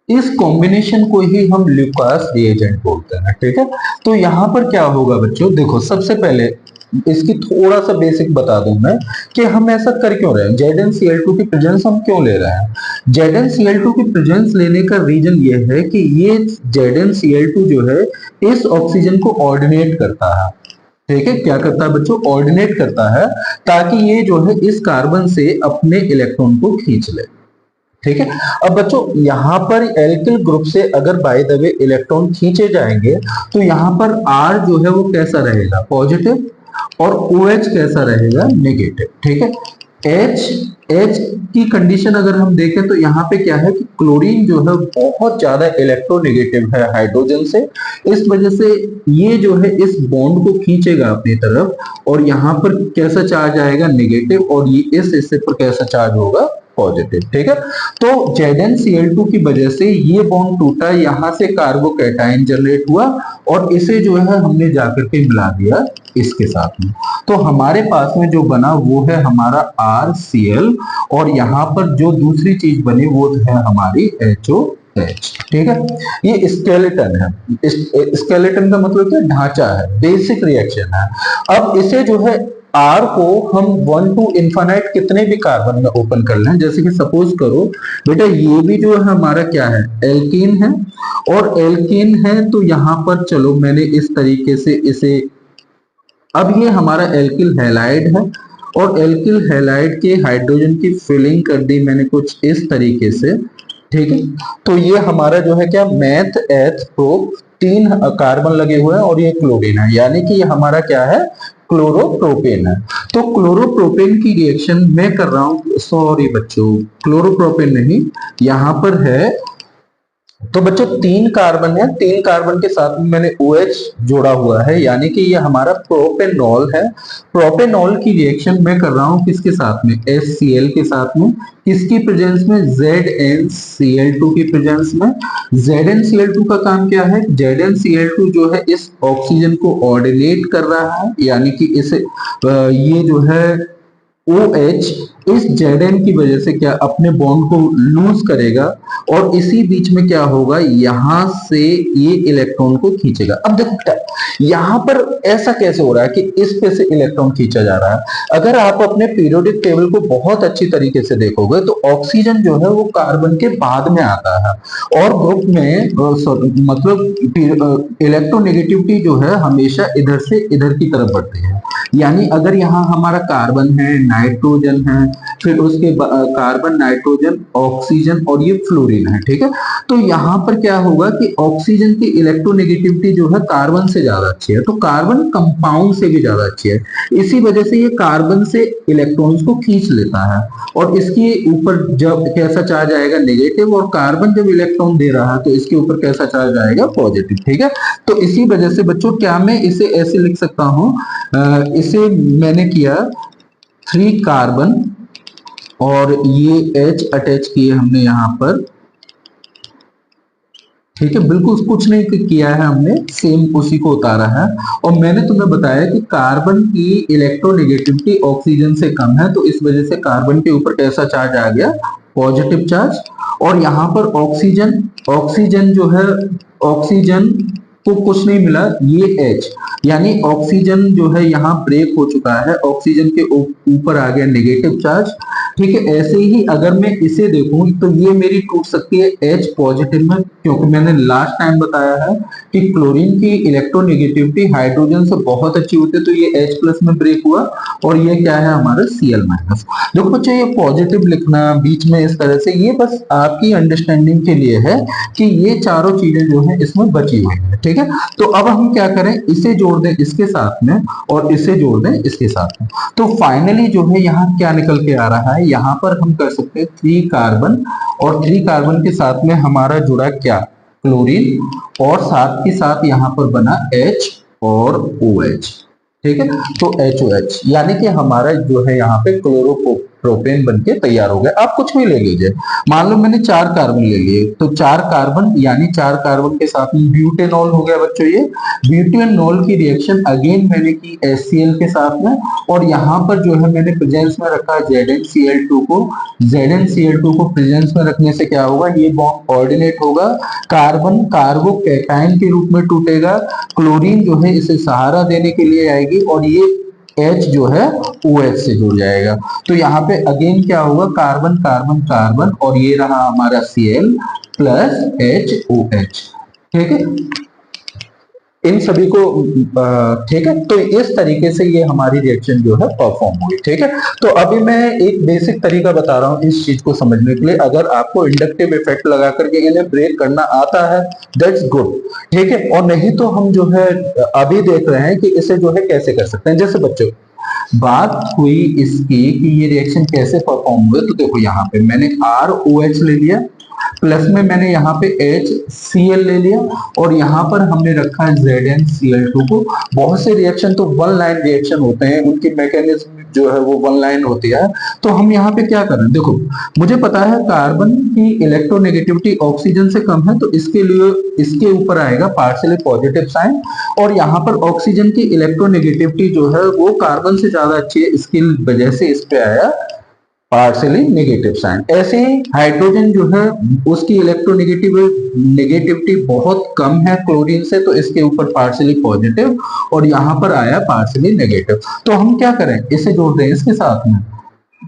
इस कॉम्बिनेशन को ही हम ल्यूकास रिएजेंट बोलते हैं। ठीक है, तो यहां पर क्या होगा बच्चों, देखो सबसे पहले इसकी थोड़ा सा बेसिक बता दूं मैं कि हम ऐसा कर क्यों रहे हैं, ZnCl2 की प्रेजेंस हम क्यों ले रहे हैं। ZnCl2 की प्रेजेंस लेने का रीजन ये है कि ये ZnCl2 जो है इस ऑक्सीजन को ऑर्डिनेट करता है। ठीक है, क्या करता है बच्चों, ऑर्डिनेट करता है, ताकि ये जो है इस कार्बन से अपने इलेक्ट्रॉन को खींच ले। ठीक है, अब बच्चों यहां पर एल्किल ग्रुप से अगर बाय द वे इलेक्ट्रॉन खींचे जाएंगे, तो यहां पर R जो है वो कैसा रहेगा, पॉजिटिव, और OH कैसा रहेगा, नेगेटिव। ठीक है, H की कंडीशन अगर हम देखें तो यहाँ पे क्या है कि क्लोरीन जो है बहुत ज्यादा इलेक्ट्रोनेगेटिव है हाइड्रोजन से। इस वजह से ये जो है इस बॉन्ड को खींचेगा अपनी तरफ, और यहाँ पर कैसा चार्ज आएगा, नेगेटिव, और ये इस हिस्से पर कैसा चार्ज होगा, पॉजिटिव। ठीक है, तो ZnCl2 की वजह से ये बॉन्ड टूटा, यहां से कार्बोकैटायन जनरेट हुआ, और इसे जो है हमने जाकर के मिला दिया इसके साथ में। तो हमारे पास में जो बना वो है हमारा RCl, और यहाँ पर जो दूसरी चीज बनी वो है हमारी HOH। ठीक है, ये स्केलेटन है। स्केलेटन का मतलब क्या, ढांचा है, बेसिक रिएक्शन है। अब इसे जो है R को हम 1 to इन्फानाइट कितने भी कार्बन में ओपन कर लें, जैसे कि सपोज करो बेटा ये भी जो है हमारा क्या है, एल्कीन है, और एल्कीन है तो यहां पर चलो मैंने इस तरीके से इसे, अब ये हमारा एल्किल हैलाइड है, और एल्किल हैलाइड के हाइड्रोजन की फिलिंग कर दी मैंने कुछ इस तरीके से। ठीक है। तो ये हमारा जो है क्या, मेथ एथ प्रोप, 3 कार्बन लगे हुए हैं और ये क्लोरीन है, यानी कि ये हमारा क्या है, क्लोरोप्रोपेन है। तो क्लोरोप्रोपेन की रिएक्शन मैं कर रहा हूं, सॉरी बच्चों, क्लोरोप्रोपेन नहीं, यहां पर है। तो बच्चों 3 कार्बन है, 3 कार्बन के साथ में मैंने OH जोड़ा हुआ है, यानी कि ये हमारा प्रोपेनॉल है। प्रोपेनॉल की रिएक्शन मैं कर रहा हूं किसके साथ में, HCl के साथ में। किसकी प्रेजेंस में, ZnCl2 की प्रेजेंस में। ZnCl2 का काम क्या है, ZnCl2 जो है इस ऑक्सीजन को ऑर्डिनेट कर रहा है, यानी कि इसे ये जो है OH इस Zn की वजह से क्या अपने बॉन्ड को लूज करेगा और इसी बीच में क्या होगा, यहां से ये इलेक्ट्रॉन को खींचेगा। अब देखो यहां पर ऐसा कैसे हो रहा है कि इस पे से इलेक्ट्रॉन खींचा जा रहा है। अगर आप अपने पीरियोडिक टेबल को बहुत अच्छी तरीके से देखोगे तो ऑक्सीजन जो है वो कार्बन के बाद में आता है और ग्रुप में मतलब इलेक्ट्रोनेगेटिविटी जो है हमेशा इधर से इधर की तरफ बढ़ती है। यानी अगर यहाँ हमारा कार्बन है, नाइट्रोजन है, फिर उसके कार्बन, नाइट्रोजन, ऑक्सीजन और ये फ्लोरीन है, ठीक है। तो यहाँ पर क्या होगा कि ऑक्सीजन की इलेक्ट्रोनेगेटिविटी जो है कार्बन से ज्यादा अच्छी है, तो कार्बन कंपाउंड से भी ज्यादा अच्छी है। इसी वजह से ये कार्बन से इलेक्ट्रॉन्स को खींच लेता है और इसके ऊपर जब कैसा चार्ज आएगा, नेगेटिव, और कार्बन जब इलेक्ट्रॉन दे रहा है तो इसके ऊपर कैसा चार्ज आएगा, पॉजिटिव, ठीक है। तो इसी वजह से बच्चों क्या मैं इसे ऐसे लिख सकता हूं, इसे मैंने किया 3 कार्बन और ये H अटैच किए हमने यहां पर, ठीक है। बिल्कुल कुछ नहीं किया है हमने, सेम उसी को उतारा है। और मैंने तुम्हें बताया कि कार्बन की इलेक्ट्रोनेगेटिविटी ऑक्सीजन से कम है, तो इस वजह से कार्बन के ऊपर कैसा चार्ज आ गया, पॉजिटिव चार्ज। और यहाँ पर ऑक्सीजन, ऑक्सीजन जो है, ऑक्सीजन को कुछ नहीं मिला, ये H, यानी ऑक्सीजन जो है यहाँ ब्रेक हो चुका है, ऑक्सीजन के ऊपर आ गया नेगेटिव चार्ज, ठीक है। ऐसे ही अगर मैं इसे देखूं तो ये मेरी टूट सकती है H पॉजिटिव में, क्योंकि मैंने लास्ट टाइम बताया है कि क्लोरीन की इलेक्ट्रोनेगेटिविटी हाइड्रोजन से बहुत अच्छी होती है, तो ये H प्लस में ब्रेक हुआ और ये क्या है हमारा Cl माइनस। देखो बच्चों ये पॉजिटिव लिखना बीच में इस तरह से, ये बस आपकी अंडरस्टैंडिंग के लिए है कि ये चारों चीजें जो है इसमें बची हुई है, ठीक है। तो अब हम क्या करें, इसे जोड़ दें इसके साथ में और इसे जोड़ दें इसके साथ में, तो फाइनली जो है यहाँ क्या निकल के आ रहा है, यहाँ पर हम कर सकते हैं 3 कार्बन और 3 कार्बन के साथ में हमारा जुड़ा क्या, क्लोरीन, और साथ ही साथ यहाँ पर बना H और OH, ठीक है। तो HOH यानी कि हमारा जो है यहाँ पे क्लोरोप्रोपेन बनके तैयार हो गया। आप कुछ भी ले लीजिए, मान लो मैंने 4 कार्बन ले लिए, तो 4 कार्बन यानी 4 कार्बन के साथ में ब्यूटेनॉल हो गया बच्चों। ये ब्यूटेनॉल की रिएक्शन अगेन मैंने की HCl के साथ में, और यहाँ पर जो है मैंने प्रेजेंस में रखा ZnCl2 को। ZnCl2 को प्रेजेंस में रखने से क्या होगा, ये बॉन्ड ऑर्डिनेट होगा, कार्बन कार्बोकैटायन के रूप में टूटेगा, क्लोरीन जो है इसे सहारा देने के लिए आएगी और ये H जो है OH से जुड़ जाएगा। तो यहाँ पे अगेन क्या होगा, कार्बन कार्बन कार्बन और ये रहा हमारा Cl प्लस HOH, ठीक है। इन सभी को ठीक है। तो इस तरीके से ये हमारी रिएक्शन जो है परफॉर्म हुई, ठीक है। तो अभी मैं एक बेसिक तरीका बता रहा हूँ इस चीज को समझने के लिए। अगर आपको इंडक्टिव इफेक्ट लगा करके इन्हें ब्रेक करना आता है दैट्स गुड, ठीक है। और नहीं तो हम जो है अभी देख रहे हैं कि इसे जो है कैसे कर सकते हैं। जैसे बच्चों बात हुई इसकी कि ये रिएक्शन कैसे परफॉर्म हुए, तो देखो यहाँ पे मैंने ROH ले लिया, प्लस में मैंने यहाँ पे HCl ले लिया और यहाँ पर हमने रखा है ZnCl2 को। बहुत से रिएक्शन तो वन लाइन रिएक्शन होते हैं, उनकी मैकेनिज्म जो है वो वन लाइन होती है। तो हम यहाँ पे क्या करें, देखो मुझे पता है कार्बन की इलेक्ट्रोनेगेटिविटी ऑक्सीजन से कम है, तो इसके लिए इसके ऊपर आएगा पार्शियली पॉजिटिव साइन, और यहाँ पर ऑक्सीजन की इलेक्ट्रोनेगेटिविटी जो है वो कार्बन से ज्यादा अच्छी है, इसकी वजह से इस पे आया पार्शियली नेगेटिव साइन। ऐसे ही हाइड्रोजन जो है उसकी इलेक्ट्रोनेगेटिविटी बहुत कम है क्लोरीन से, तो इसके ऊपर पार्शियली पॉजिटिव और यहाँ पर आया पार्शियली नेगेटिव। तो हम क्या करें, इसे जोड़ दें इसके साथ में,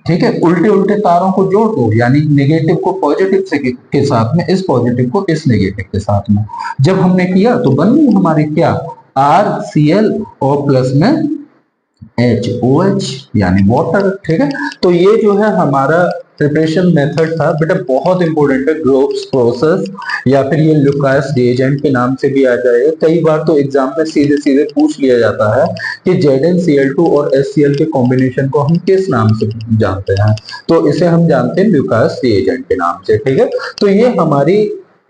ठीक है। उल्टे उल्टे तारों को जोड़ दो, यानी नेगेटिव को पॉजिटिव से के साथ में, इस पॉजिटिव को इस नेगेटिव के साथ में। जब हमने किया तो बन गई हमारी क्या, RCl और प्लस में HOH यानी वाटर। ठीक है, तो ये जो है हमारा प्रिपरेशन मेथड था बेटा, बहुत इंपॉर्टेंट है। ग्रोव्स प्रोसेस या फिर ये लुकास रिएजेंट के नाम से भी आ जाएगा। कई बार तो एग्जाम में सीधे सीधे पूछ लिया जाता है कि ZnCl2 और HCl के कॉम्बिनेशन को हम किस नाम से जानते हैं, तो इसे हम जानते हैं लुकास रिएजेंट के नाम से। ठीक है, तो ये हमारी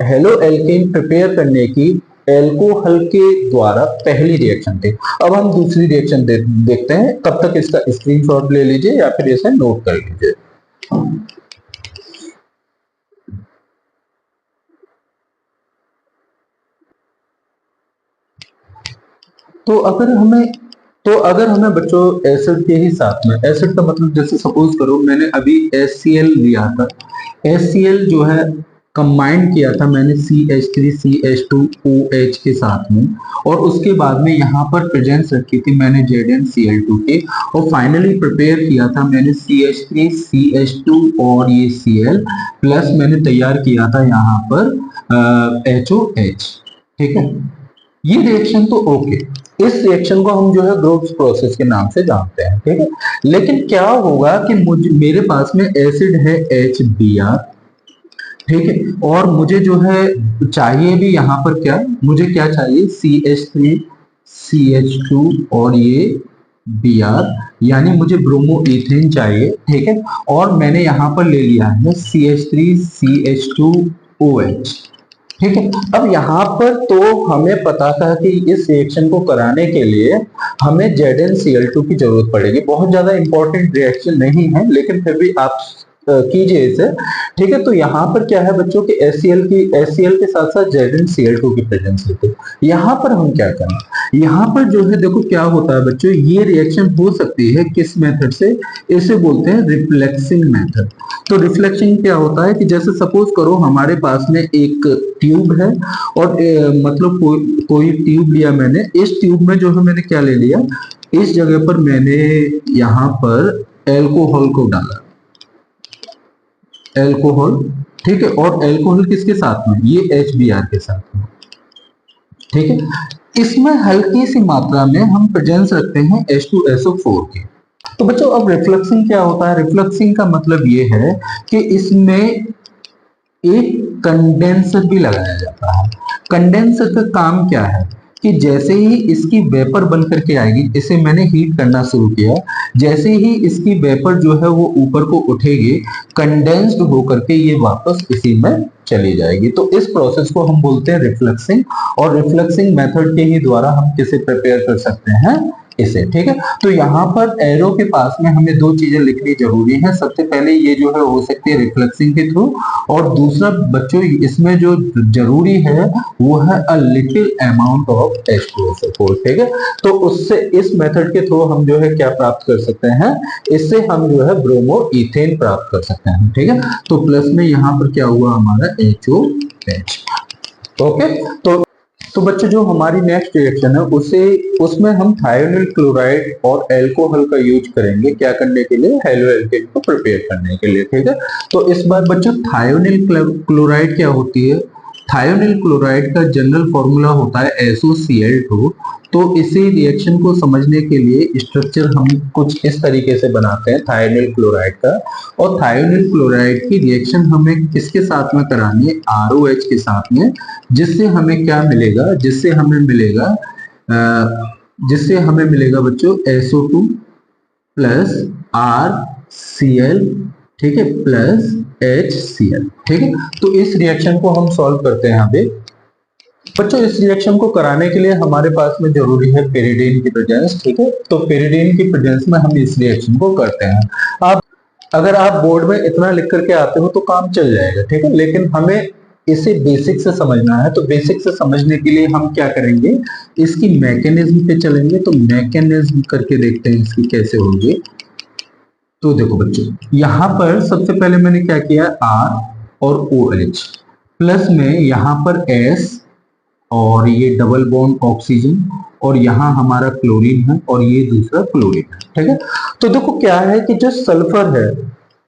हेलो एल्केन प्रिपेयर करने की एल्कोहल के द्वारा पहली रिएक्शन थी। अब हम दूसरी रिएक्शन देखते हैं, तब तक इसका स्क्रीनशॉट ले लीजिए या फिर इसे नोट कर लीजिए। तो अगर हमें बच्चों एसिड के ही साथ में, एसिड का मतलब जैसे सपोज करो मैंने अभी HCl लिया था, HCl जो है कंबाइंड किया था मैंने CH3CH2OH के साथ में, और उसके बाद में यहाँ पर प्रेजेंस रखी थी मैंने ZnCl2 की, और फाइनली प्रिपेयर किया था मैंने CH3CH2 और ये Cl प्लस मैंने तैयार किया था यहाँ पर HOH। ठीक है, ये रिएक्शन तो ओके, इस रिएक्शन को हम जो है ग्रोव्स प्रोसेस के नाम से जानते हैं। ठीक है, लेकिन क्या होगा कि मेरे पास में एसिड है HBr, ठीक है, और मुझे जो है चाहिए भी यहाँ पर क्या, मुझे क्या चाहिए CH3CH2 और ये Br, यानी मुझे ब्रोमो इथेन चाहिए। ठीक है, और मैंने यहाँ पर ले लिया है CH3CH2OH। ठीक है, अब यहाँ पर तो हमें पता था कि इस रिएक्शन को कराने के लिए हमें ZnCl2 की जरूरत पड़ेगी। बहुत ज्यादा इंपॉर्टेंट रिएक्शन नहीं है, लेकिन फिर भी आप कीजिए इसे। ठीक है, तो यहाँ पर क्या है बच्चों कि HCl के साथ साथ ZnCl2 की प्रेजेंस होती है। यहाँ पर हम क्या करें, यहाँ पर जो है देखो क्या होता है बच्चों, ये रिएक्शन हो सकती है किस मेथड से, इसे बोलते हैं रिफ्लेक्सिंग मेथड। तो रिफ्लेक्शन क्या होता है कि जैसे सपोज करो हमारे पास में एक ट्यूब है, और मतलब कोई ट्यूब लिया मैंने, इस ट्यूब में जो है मैंने क्या ले लिया, इस जगह पर मैंने यहाँ पर एल्कोहल को डाला, एल्कोहल। ठीक है, और एल्कोहल किसके साथ में, ये HBr के साथ में। ठीक है, इसमें हल्की सी मात्रा में हम प्रेजेंस रखते हैं H2SO4 की। तो बच्चों अब रिफ्लेक्सिंग क्या होता है, रिफ्लेक्सिंग का मतलब ये है कि इसमें एक कंडेंसर भी लगाया जाता है। कंडेंसर का काम क्या है कि जैसे ही इसकी वेपर बन करके आएगी, इसे मैंने हीट करना शुरू किया, जैसे ही इसकी वेपर जो है वो ऊपर को उठेगी, कंडेंस्ड होकर के ये वापस इसी में चली जाएगी। तो इस प्रोसेस को हम बोलते हैं रिफ्लेक्सिंग, और रिफ्लेक्सिंग मेथड के ही द्वारा हम किसे प्रिपेयर कर सकते हैं, इसे। ठीक है, तो यहाँ पर एरो के पास में हमें दो चीजें लिखनी जरूरी है। सबसे पहले ये जो है हो सकती है रिफ्लेक्सिंग के थ्रू, और दूसरा बच्चों इसमें जो जरूरी है वो है a little amount of H2SO4। ठीक है, तो उससे इस मेथड के थ्रू हम जो है क्या प्राप्त कर सकते हैं, इससे हम जो है ब्रोमो इथेन प्राप्त कर सकते हैं। ठीक है, तो प्लस में यहाँ पर क्या हुआ हमारा HOH। ओके, तो बच्चों जो हमारी नेक्स्ट रिएक्शन है उसमें हम थायोनिल क्लोराइड और एल्कोहल का यूज करेंगे, क्या करने के लिए, हेलो एल्केन को प्रिपेयर करने के लिए। ठीक है, तो इस बार बच्चों थायोनिल क्लोराइड क्या होती है, थायोनिल क्लोराइड का जनरल फॉर्मूला होता है SOCl2। तो इसी रिएक्शन को समझने के लिए स्ट्रक्चर हम कुछ इस तरीके से बनाते हैं थायोनिल क्लोराइड का, और थायोनिल क्लोराइड की रिएक्शन हमें किसके साथ में करानी है, ROH के साथ में, जिससे हमें क्या मिलेगा, जिससे हमें मिलेगा बच्चों SO2 प्लस RCl, ठीक है, प्लस HCl। ठीक है, तो इस रिएक्शन को हम सॉल्व करते हैं यहाँ पे बच्चों। इस रिएक्शन को कराने के लिए हमारे पास में जरूरी है पेरिडीन की प्रेजेंस। ठीक है, तो पेरिडीन की प्रेजेंस में हम इस रिएक्शन को करते हैं। आप अगर आप बोर्ड में इतना लिख करके आते हो तो काम चल जाएगा। ठीक है, लेकिन हमें इसे बेसिक से समझना है, तो बेसिक से समझने के लिए हम क्या करेंगे, इसकी मैकेनिज्म पे चलेंगे। तो मैकेनिज्म करके देखते हैं इसकी कैसे होगी। तो देखो बच्चों, यहाँ पर सबसे पहले मैंने क्या किया, R और OH प्लस में यहाँ पर S और ये डबल बॉन्ड ऑक्सीजन, और यहाँ हमारा क्लोरीन है और ये दूसरा क्लोरीन है। ठीक है, तो देखो क्या है कि जो सल्फर है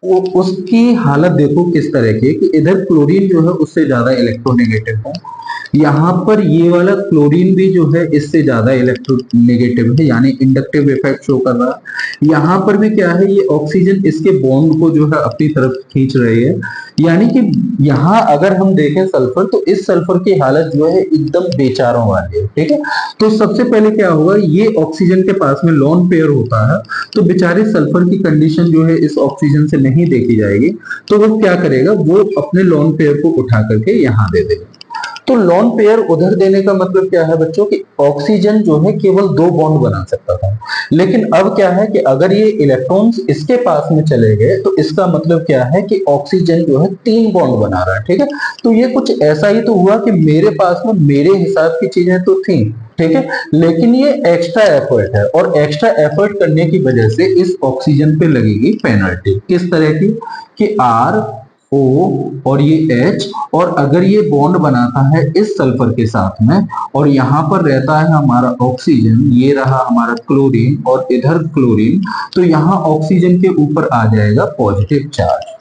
वो उसकी हालत देखो किस तरह की है कि इधर क्लोरीन जो है उससे ज्यादा इलेक्ट्रोनेगेटिव है, यहाँ पर ये वाला क्लोरीन भी जो है इससे ज्यादा इलेक्ट्रोनेगेटिव है, यानी इंडक्टिव इफेक्ट शो कर रहा है। यहाँ पर भी क्या है, ये ऑक्सीजन इसके बॉन्ड को जो है अपनी तरफ खींच रही है, यानी कि यहाँ अगर हम देखें सल्फर, तो इस सल्फर की हालत जो है एकदम बेचारों वाली है। ठीक है, तो सबसे पहले क्या होगा, ये ऑक्सीजन के पास में लोन पेयर होता है, तो बेचारे सल्फर की कंडीशन जो है इस ऑक्सीजन से नहीं देखी जाएगी, तो वो क्या करेगा, वो अपने लोन पेयर को उठा करके यहाँ दे देगा। तो लोन पेयर उधर देने का मतलब क्या है बच्चों, कि ऑक्सीजन जो है केवल 2 बॉन्ड बना सकता था, लेकिन अब क्या है कि अगर ये इलेक्ट्रॉन्स इसके पास में चले गए, तो इसका मतलब क्या है कि ऑक्सीजन जो है 3 बॉन्ड बना रहा है। ठीक है, तो ये कुछ ऐसा ही तो हुआ कि मेरे पास में मेरे हिसाब की चीजें तो थी, ठीक है, लेकिन ये एक्स्ट्रा एफर्ट है, और एक्स्ट्रा एफर्ट करने की वजह से इस ऑक्सीजन पे लगेगी पेनल्टी। किस तरह की, कि आर O और ये H, और अगर ये बॉन्ड बनाता है इस सल्फर के साथ में, और यहाँ पर रहता है हमारा ऑक्सीजन, ये रहा हमारा क्लोरीन और इधर क्लोरीन, तो यहाँ ऑक्सीजन के ऊपर आ जाएगा पॉजिटिव चार्ज।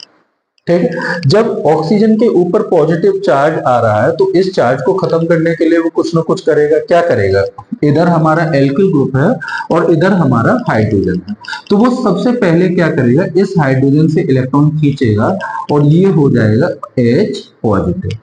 ठीक है, जब ऑक्सीजन के ऊपर पॉजिटिव चार्ज आ रहा है, तो इस चार्ज को खत्म करने के लिए वो कुछ ना कुछ करेगा। क्या करेगा, इधर हमारा एल्किल ग्रुप है और इधर हमारा हाइड्रोजन है, तो वो सबसे पहले क्या करेगा, इस हाइड्रोजन से इलेक्ट्रॉन खींचेगा और ये हो जाएगा H पॉजिटिव।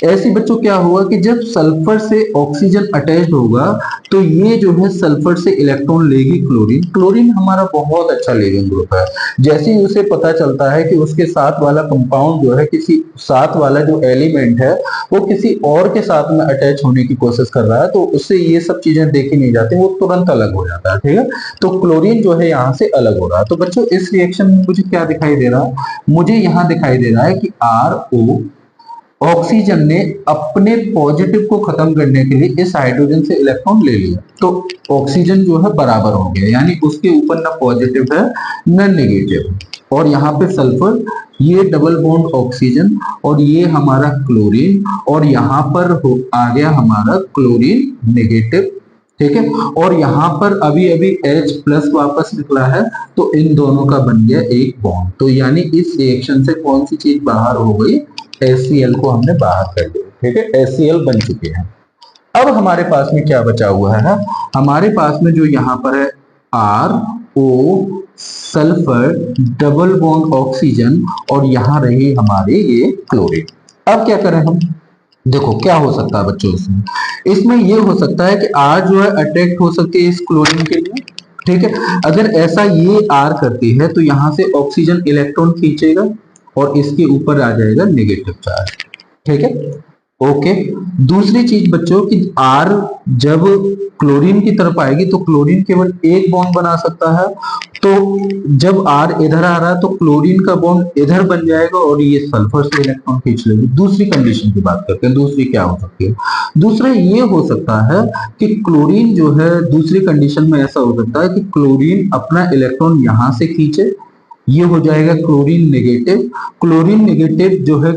ऐसे बच्चों क्या होगा कि जब सल्फर से ऑक्सीजन अटैच्ड होगा, तो ये जो है सल्फर से इलेक्ट्रॉन लेगी क्लोरीन। क्लोरीन हमारा बहुत अच्छा लिविंग ग्रुप है, जैसे ही उसे पता चलता है कि उसके साथ वाला कंपाउंड जो है, किसी साथ वाला जो एलिमेंट है वो किसी और के साथ में अटैच होने की कोशिश कर रहा है, तो उससे ये सब चीजें देखी नहीं जाती, वो तुरंत अलग हो जाता है। ठीक है, तो क्लोरीन जो है यहाँ से अलग हो रहा है। तो बच्चों इस रिएक्शन में मुझे क्या दिखाई दे रहा है, मुझे यहाँ दिखाई दे रहा है कि RO, ऑक्सीजन ने अपने पॉजिटिव को खत्म करने के लिए इस हाइड्रोजन से इलेक्ट्रॉन ले लिया, तो ऑक्सीजन जो है बराबर हो गया, यानी उसके ऊपर ना पॉजिटिव है ना नेगेटिव। और यहाँ पे सल्फर, ये डबल बॉन्ड ऑक्सीजन और ये हमारा क्लोरीन, और यहाँ पर आ गया हमारा क्लोरीन नेगेटिव। ठीक है, और यहाँ पर अभी अभी H प्लस वापस निकला है, तो इन दोनों का बन गया एक बॉन्ड। तो यानी इस रिएक्शन से कौन सी चीज बाहर हो गई, HCl को हमने बाहर कर दिया। ठीक है, HCl बन चुके हैं। अब हमारे पास में क्या बचा हुआ है, हमारे पास में जो यहाँ पर है RO sulphur double bond oxygen, और यहाँ रही हमारी ये क्लोरीन। अब क्या करें हम, देखो क्या हो सकता है बच्चों इसमें ये हो सकता है कि R जो है अट्रैक्ट हो सकती है इस क्लोरीन के लिए। ठीक है, अगर ऐसा ये R करती है, तो यहाँ से ऑक्सीजन इलेक्ट्रॉन खींचेगा और इसके ऊपर आ जाएगा नेगेटिव चार्ज। ठीक है, ओके। दूसरी चीज बच्चों कि R जब क्लोरीन की तरफ आएगी, तो क्लोरीन केवल एक बॉन्ड बना सकता है, तो जब R इधर आ रहा है, तो क्लोरीन का बॉन्ड इधर बन जाएगा और ये सल्फर से इलेक्ट्रॉन खींच लेगी। दूसरी कंडीशन की बात करते हैं, दूसरी क्या हो सकती है, दूसरा ये हो सकता है कि क्लोरीन जो है, दूसरी कंडीशन में ऐसा हो सकता है कि क्लोरीन अपना इलेक्ट्रॉन यहां से खींचे, ये हो जाएगा क्लोरीन नेगेटिव। क्लोरीन नेगेटिव जो है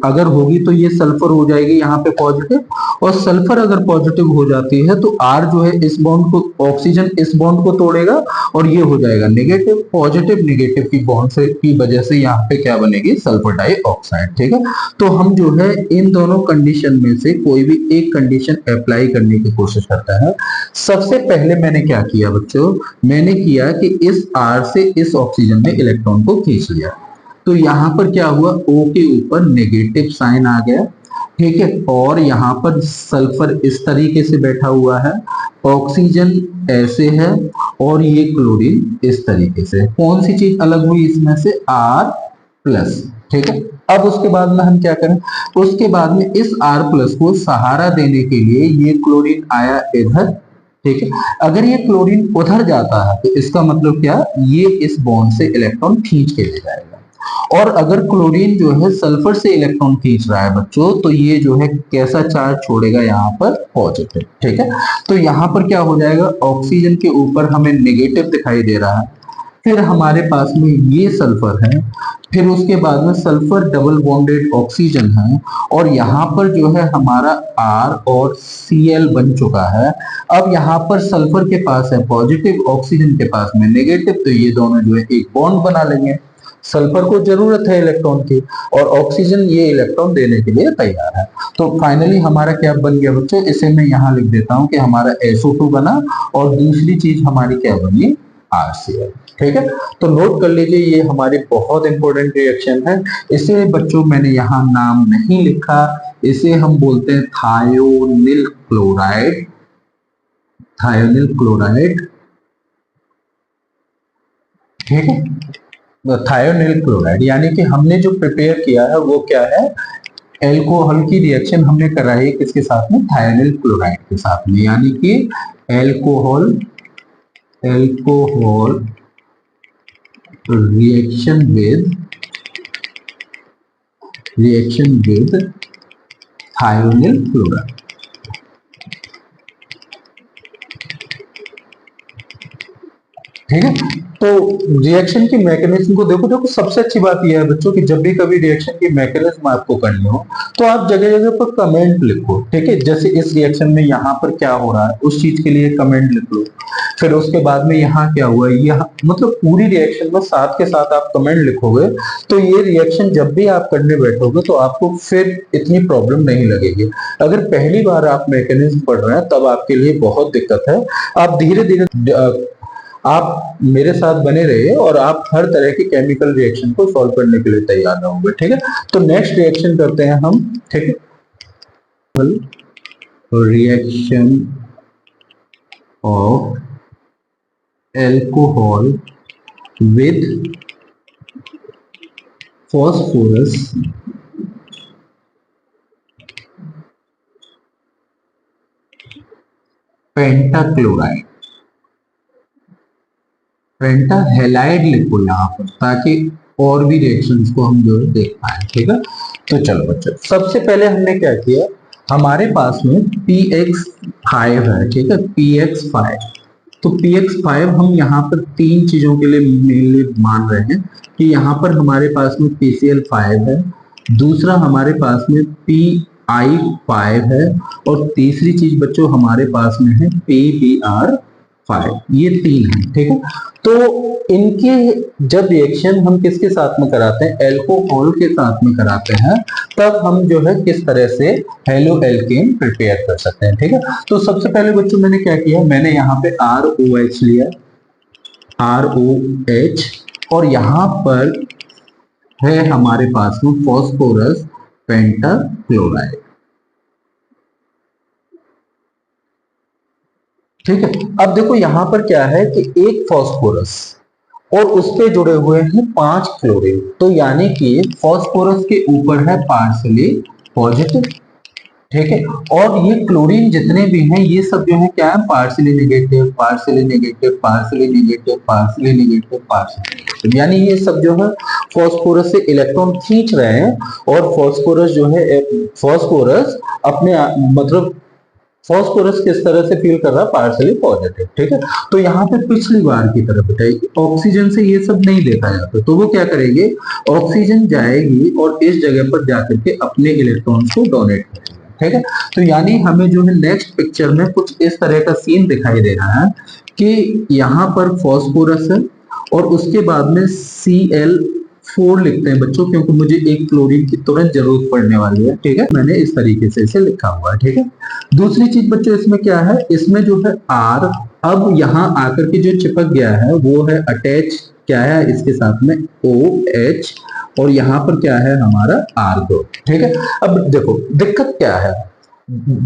अगर होगी, तो ये सल्फर हो जाएगी यहाँ पे पॉजिटिव, और सल्फर अगर पॉजिटिव हो जाती है, तो R जो है इस बॉन्ड को, ऑक्सीजन इस बॉन्ड को तोड़ेगा और ये हो जाएगा नेगेटिव। पॉजिटिव नेगेटिव की बॉन्ड से की वजह से यहाँ पे क्या बनेगी, सल्फर डाइऑक्साइड। ठीक है, तो हम जो है इन दोनों कंडीशन में से कोई भी एक कंडीशन अप्लाई करने की कोशिश करता है। सबसे पहले मैंने क्या किया बच्चों, मैंने किया कि इस R से इस ऑक्सीजन ने इलेक्ट्रॉन को खींच लिया, तो यहाँ पर क्या हुआ, O के ऊपर नेगेटिव साइन आ गया। ठीक है, और यहाँ पर सल्फर इस तरीके से बैठा हुआ है, ऑक्सीजन ऐसे है, और ये क्लोरीन इस तरीके से। कौन सी चीज अलग हुई इसमें से, R प्लस। ठीक है, अब उसके बाद में हम क्या करें, उसके बाद में इस R प्लस को सहारा देने के लिए ये क्लोरीन आया इधर। ठीक है, अगर ये क्लोरीन उधर जाता है, तो इसका मतलब क्या, ये इस बॉन्ड से इलेक्ट्रॉन खींच के ले जाएगा। और अगर क्लोरीन जो है सल्फर से इलेक्ट्रॉन खींच रहा है बच्चों, तो ये जो है कैसा चार्ज छोड़ेगा, यहाँ पर पॉजिटिव। ठीक है, तो यहाँ पर क्या हो जाएगा, ऑक्सीजन के ऊपर हमें नेगेटिव दिखाई दे रहा है, फिर हमारे पास में ये सल्फर है, फिर उसके बाद में सल्फर डबल बॉन्डेड ऑक्सीजन है, और यहाँ पर जो है हमारा R और Cl बन चुका है। अब यहाँ पर सल्फर के पास है पॉजिटिव, ऑक्सीजन के पास में नेगेटिव, तो ये दोनों जो है एक बॉन्ड बना लेंगे। सल्फर को जरूरत है इलेक्ट्रॉन की, और ऑक्सीजन ये इलेक्ट्रॉन देने के लिए तैयार है। तो फाइनली हमारा क्या बन गया बच्चों, इसे मैं यहाँ लिख देता हूं कि हमारा SO2 बना, और दूसरी चीज हमारी क्या बनी, RCl। ठीक है, तो नोट कर लीजिए ये हमारी बहुत इंपॉर्टेंट रिएक्शन है। इसे बच्चों मैंने यहाँ नाम नहीं लिखा, इसे हम बोलते हैं थायोनिल क्लोराइड। थायोनिल क्लोराइड, ठीक है, थायोनिल क्लोराइड, यानी कि हमने जो प्रिपेयर किया है वो क्या है, एल्कोहल की रिएक्शन हमने कराई है किसके साथ में, थायोनिल क्लोराइड के साथ में, यानी कि alcohol alcohol reaction with thionyl chloride. ठीक है, तो रिएक्शन की मैकेनिज्म को देखो। देखो सबसे अच्छी बात यह है बच्चों कि जब भी कभी रिएक्शन की मैकेनिज्म आपको करनी हो तो आप जगह जगह पर कमेंट लिखो। ठीक है, जैसे इस रिएक्शन में यहाँ पर क्या हो रहा है उस चीज के लिए कमेंट लिख लो, फिर उसके बाद में यहाँ क्या हुआ, यहाँ मतलब पूरी रिएक्शन में साथ के साथ आप कमेंट लिखोगे तो ये रिएक्शन जब भी आप करने बैठोगे तो आपको फिर इतनी प्रॉब्लम नहीं लगेगी। अगर पहली बार आप मैकेनिज्म पढ़ रहे हैं तब आपके लिए बहुत दिक्कत है। आप धीरे धीरे आप मेरे साथ बने रहिए और आप हर तरह की केमिकल रिएक्शन को सॉल्व करने के लिए तैयार रहोगे। ठीक है, तो नेक्स्ट रिएक्शन करते हैं हम। ठीक है, reaction of alcohol with phosphorus pentachloride. Pentahalide लिखो यहाँ पर ताकि और भी रिएक्शंस को हम जो देख पाए। ठीक है, तो चलो बच्चों सबसे पहले हमने क्या किया, हमारे पास में PX5 है। ठीक है, PX5, तो PX5 हम यहाँ पर तीन चीजों के लिए मेनली मान रहे हैं कि यहाँ पर हमारे पास में PCl5 है, दूसरा हमारे पास में PI5 है, और तीसरी चीज बच्चों हमारे पास में है PBr5। ये तीन है। ठीक है, तो इनके जब रिएक्शन हम किसके साथ में कराते हैं, एल्कोहल के साथ में कराते हैं, तब हम जो है किस तरह से हेलो एल्केन प्रिपेयर कर सकते हैं। ठीक है, तो सबसे पहले बच्चों मैंने क्या किया, मैंने यहाँ पे ROH लिया, ROH, और यहाँ पर है हमारे पास में फॉस्फोरस पेंटाक्लोराइड। ठीक है, अब देखो यहां पर क्या है कि एक फॉस्फोरस और उस पे जुड़े हुए हैं 5 क्लोरीन, तो यानी कि फॉस्फोरस के ऊपर है पार्शियली पॉजिटिव। ठीक है, और ये क्लोरीन जितने भी हैं ये सब जो है क्या है, partially negative, partially negative, partially negative, partially negative, partially negative, यानी ये सब जो है फॉस्फोरस से इलेक्ट्रॉन खींच रहे हैं, और फॉस्फोरस जो है, फॉस्फोरस अपने मतलब फॉस्फोरस किस तरह से फील कर रहा है, पार्शियली पॉजिटिव। ठीक है, तो यहाँ पे पिछली बार की तरह बताइए ऑक्सीजन से ये सब नहीं देखा जाता, तो वो क्या करेंगे, ऑक्सीजन जाएगी और इस जगह पर जाकर के अपने इलेक्ट्रॉन्स को डोनेट करेगी। ठीक है, तो यानी हमें जो है नेक्स्ट पिक्चर में कुछ इस तरह का सीन दिखाई दे रहा है कि यहाँ पर फॉस्फोरस है और उसके बाद में Cl4 लिखते हैं बच्चों, क्योंकि मुझे एक क्लोरीन की तुरंत जरूरत पड़ने वाली है। ठीक है, मैंने इस तरीके से इसे लिखा हुआ है। ठीक है, दूसरी चीज बच्चों इसमें क्या है, इसमें जो है R अब यहाँ आकर के जो चिपक गया है वो है अटैच, क्या है इसके साथ में OH, और यहाँ पर क्या है हमारा R ग्रुप। ठीक है, अब देखो दिक्कत क्या है,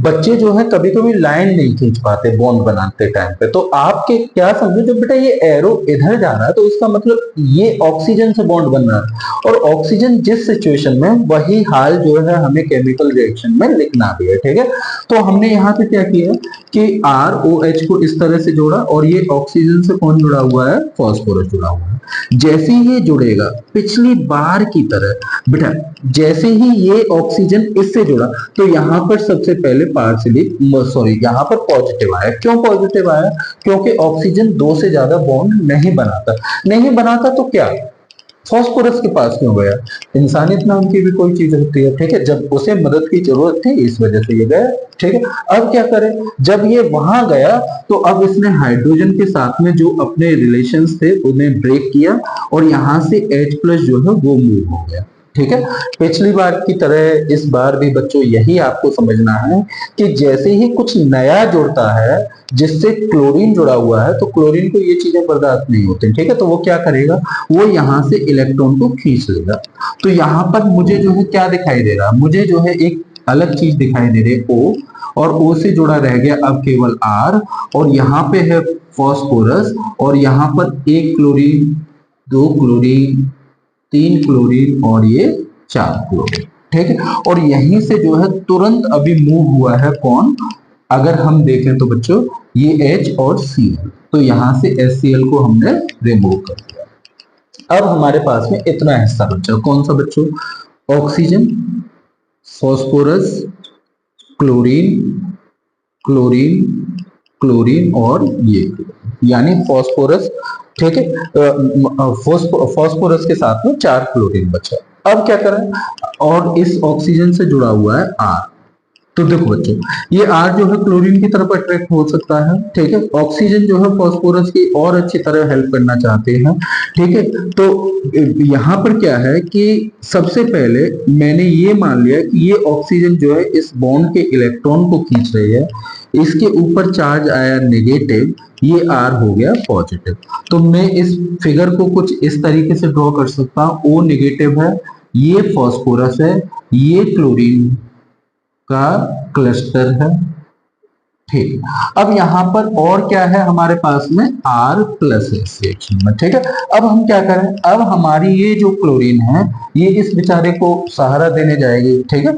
बच्चे जो है कभी कभी लाइन नहीं खींच पाते बॉन्ड बनाते टाइम पे, तो आपके क्या समझो जब बेटा ये एरो इधर जा रहा है तो उसका मतलब ये ऑक्सीजन से बॉन्ड बन रहा है, और ऑक्सीजन जिस सिचुएशन में वही हाल जो है हमें केमिकल रिएक्शन में लिखना भी है। ठीक है, तो हमने यहाँ पे क्या किया कि ROH को इस तरह से जोड़ा, और ये ऑक्सीजन से कौन जुड़ा हुआ है, फॉस्फोरस जुड़ा हुआ है। जैसे ही ये जुड़ेगा पिछली बार की तरह बेटा, जैसे ही ये ऑक्सीजन इससे जुड़ा तो यहाँ पर सबसे पहले पार्शियली सॉरी यहाँ पर पॉजिटिव आया। क्यों पॉजिटिव आया, क्योंकि ऑक्सीजन 2 से ज्यादा बॉन्ड नहीं बनाता। नहीं बनाता तो क्या, फास्फोरस के पास क्यों गया? इंसानियत नाम की भी कोई चीज होती है, ठीक है, जब उसे मदद की जरूरत थी इस वजह से ये गया, ठीक है। अब क्या करें, जब ये वहां गया तो अब इसने हाइड्रोजन के साथ में जो अपने रिलेशंस थे उन्हें ब्रेक किया और यहां से H+ जो है वो मूव हो गया, ठीक है। पिछली बार की तरह इस बार भी बच्चों यही आपको समझना है कि जैसे ही कुछ नया जुड़ता है जिससे क्लोरीन जुड़ा हुआ है तो क्लोरीन को ये चीजें बर्दाश्त नहीं होती, ठीक है, तो वो क्या करेगा, वो यहां से इलेक्ट्रॉन को खींच लेगा। तो यहां पर मुझे जो है क्या दिखाई दे रहा है, मुझे जो है एक अलग चीज दिखाई दे रही है O, और O से जुड़ा रह गया अब केवल R, और यहाँ पे है फॉस्फोरस, और यहाँ पर एक क्लोरीन, दो क्लोरीन, तीन क्लोरीन और ये चार क्लोरीन, ठीक है। और यहीं से जो है तुरंत अभी मूव हुआ है कौन, अगर हम देखें तो बच्चों ये H और Cl, तो यहां से HCl को हमने रिमूव कर दिया। अब हमारे पास में इतना हिस्सा बचा, कौन सा बच्चों, oxygen, phosphorus, chlorine, chlorine, chlorine और ये, यानी फॉस्फोरस, ठीक है, फॉस्फोरस के साथ में चार क्लोरीन बचा। अब क्या करें, और इस ऑक्सीजन से जुड़ा हुआ है R, तो देखो बच्चों ये R जो है क्लोरीन की तरफ अट्रैक्ट हो सकता है, ठीक है, ऑक्सीजन जो है फॉस्फोरस की और अच्छी तरह हेल्प करना चाहते हैं, ठीक है। तो यहाँ पर क्या है कि सबसे पहले मैंने ये मान लिया कि ये ऑक्सीजन जो है इस बॉन्ड के इलेक्ट्रॉन को खींच रही है, इसके ऊपर चार्ज आया नेगेटिव, ये R हो गया पॉजिटिव। तो मैं इस फिगर को कुछ इस तरीके से ड्रॉ कर सकता हूं, O नेगेटिव है, ये फॉस्फोरस है, ये क्लोरीन का क्लस्टर है, ठीक। अब यहां पर और क्या है हमारे पास में R+ इस रिएक्शन में, ठीक है। अब हम क्या करें, अब हमारी ये जो क्लोरीन है ये इस बेचारे को सहारा देने जाएगी, ठीक है,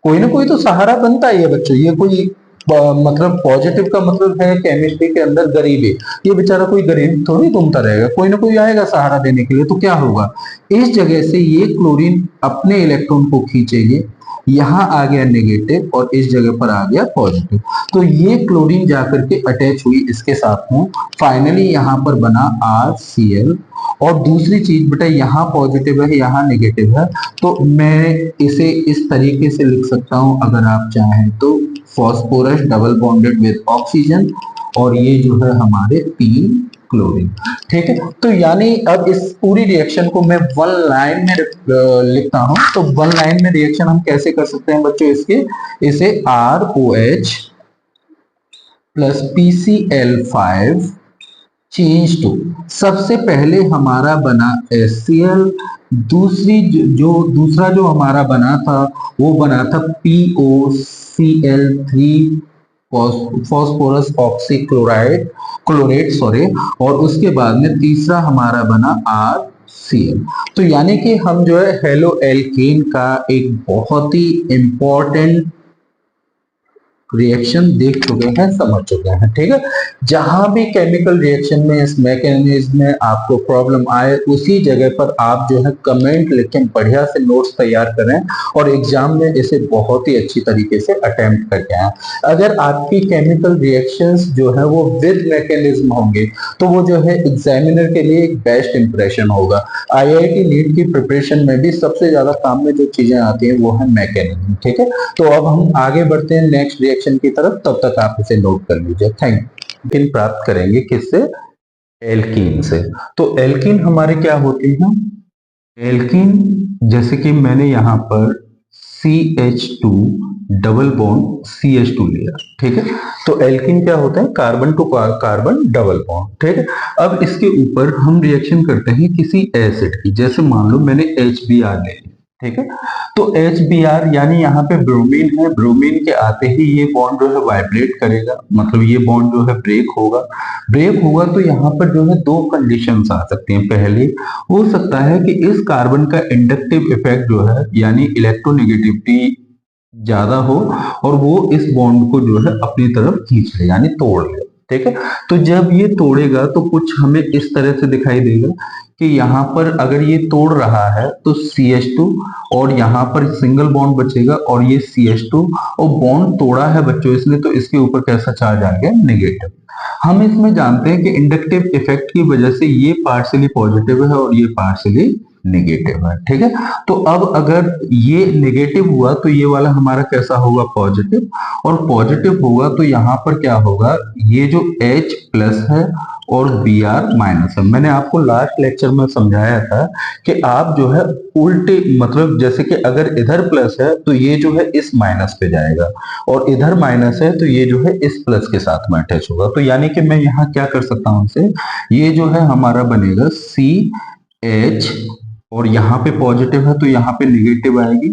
कोई ना कोई तो सहारा बनता ही है बच्चों, ये कोई मतलब पॉजिटिव का मतलब है केमिस्ट्री के अंदर गरीबी, ये बेचारा कोई गरीब थोड़ी घूमता रहेगा, कोई ना कोई आएगा सहारा देने के लिए। तो क्या होगा, इस जगह से ये क्लोरीन अपने इलेक्ट्रॉन को खींचेगी, यहाँ आ गया नेगेटिव और इस जगह पर आ गया पॉजिटिव, तो ये क्लोरीन जाकर के अटैच हुई इसके साथ में, फाइनली यहाँ पर बना RCl। और दूसरी चीज बेटा यहाँ पॉजिटिव है यहाँ नेगेटिव है, तो मैं इसे इस तरीके से लिख सकता हूं अगर आप चाहें तो, phosphorus double bonded with oxygen, और ये जो है हमारे तीन क्लोरीन, ठीक है। तो यानी अब इस पूरी रिएक्शन को मैं वन लाइन में लिखता हूं, तो वन लाइन में रिएक्शन हम कैसे कर सकते हैं बच्चों, इसके इसे ROH plus PCl5 change to, सबसे पहले हमारा बना HCl, दूसरा जो हमारा बना था वो बना था POCl3 phosphorus oxy chlorate sorry, और उसके बाद में तीसरा हमारा बना RCl। तो यानी कि हम जो है हेलो एल्केन का एक बहुत ही इंपॉर्टेंट रिएक्शन देख चुके हैं, समझ चुके हैं, ठीक है। जहां भी केमिकल रिएक्शन में इस मैकेनिज्म में आपको प्रॉब्लम आए उसी जगह पर आप जो है कमेंट लिखें, बढ़िया से नोट्स तैयार करें और एग्जाम में इसे बहुत ही अच्छी तरीके से अटेम्प्ट करके आए। अगर आपकी केमिकल रिएक्शंस जो है वो विद मैकेनिज्म होंगे तो वो जो है एग्जामिनर के लिए एक बेस्ट इंप्रेशन होगा। IIT नीट की प्रिपरेशन में भी सबसे ज्यादा काम में जो चीजें आती हैं वो है मैकेनिज्म, ठीक है। तो अब हम आगे बढ़ते हैं नेक्स्ट रिएक्शन की तरफ, तब तक आप इसे नोट कर लीजिए। Thank you. एल्कीन प्राप्त करेंगे किससे, एल्कीन से। तो एल्कीन हमारे क्या होती है, एल्कीन जैसे कि मैंने यहाँ पर CH2 डबल बॉन्ड CH2 लिया, ठीक है। तो एल्कीन क्या होता है, carbon to carbon double bond, ठीक है। अब इसके ऊपर हम रिएक्शन करते हैं किसी एसिड की, जैसे मान लो मैंने HBr ले लिया, ठीक है। तो HBr यानी यहाँ पे ब्रोमीन है, ब्रोमीन के आते ही ये बॉन्ड जो है वाइब्रेट करेगा, मतलब ये बॉन्ड जो है ब्रेक होगा तो यहाँ पर जो है दो कंडीशंस आ सकती हैं। पहले हो सकता है कि इस कार्बन का इंडक्टिव इफेक्ट जो है यानी इलेक्ट्रोनेगेटिविटी ज्यादा हो और वो इस बॉन्ड को जो है अपनी तरफ खींच ले यानी तोड़ ले, ठीक है। तो जब ये तोड़ेगा तो कुछ हमें इस तरह से दिखाई देगा कि यहाँ पर अगर ये तोड़ रहा है तो CH2 और यहाँ पर सिंगल बॉन्ड बचेगा और ये CH2 और बॉन्ड तोड़ा है बच्चों इसने, तो इसके ऊपर कैसा चार्ज आ गया, नेगेटिव। हम इसमें जानते हैं कि इंडक्टिव इफेक्ट की वजह से ये पार्शियली पॉजिटिव है और ये पार्शियली नेगेटिव है। ठीक है, तो अब अगर ये नेगेटिव हुआ तो ये वाला हमारा कैसा होगा, पॉजिटिव, और पॉजिटिव होगा तो यहाँ पर क्या होगा, ये जो H प्लस है और Br माइनस है। मैंने आपको लास्ट लेक्चर में समझाया था कि आप जो है उल्टे, मतलब जैसे कि अगर इधर प्लस है तो ये जो है इस माइनस पे जाएगा, और इधर माइनस है तो ये जो है इस प्लस के साथ में अटैच होगा। तो यानी कि मैं यहाँ क्या कर सकता हूँ इसे, ये जो है हमारा बनेगा CH, और यहाँ पे पॉजिटिव है तो यहाँ पे निगेटिव आएगी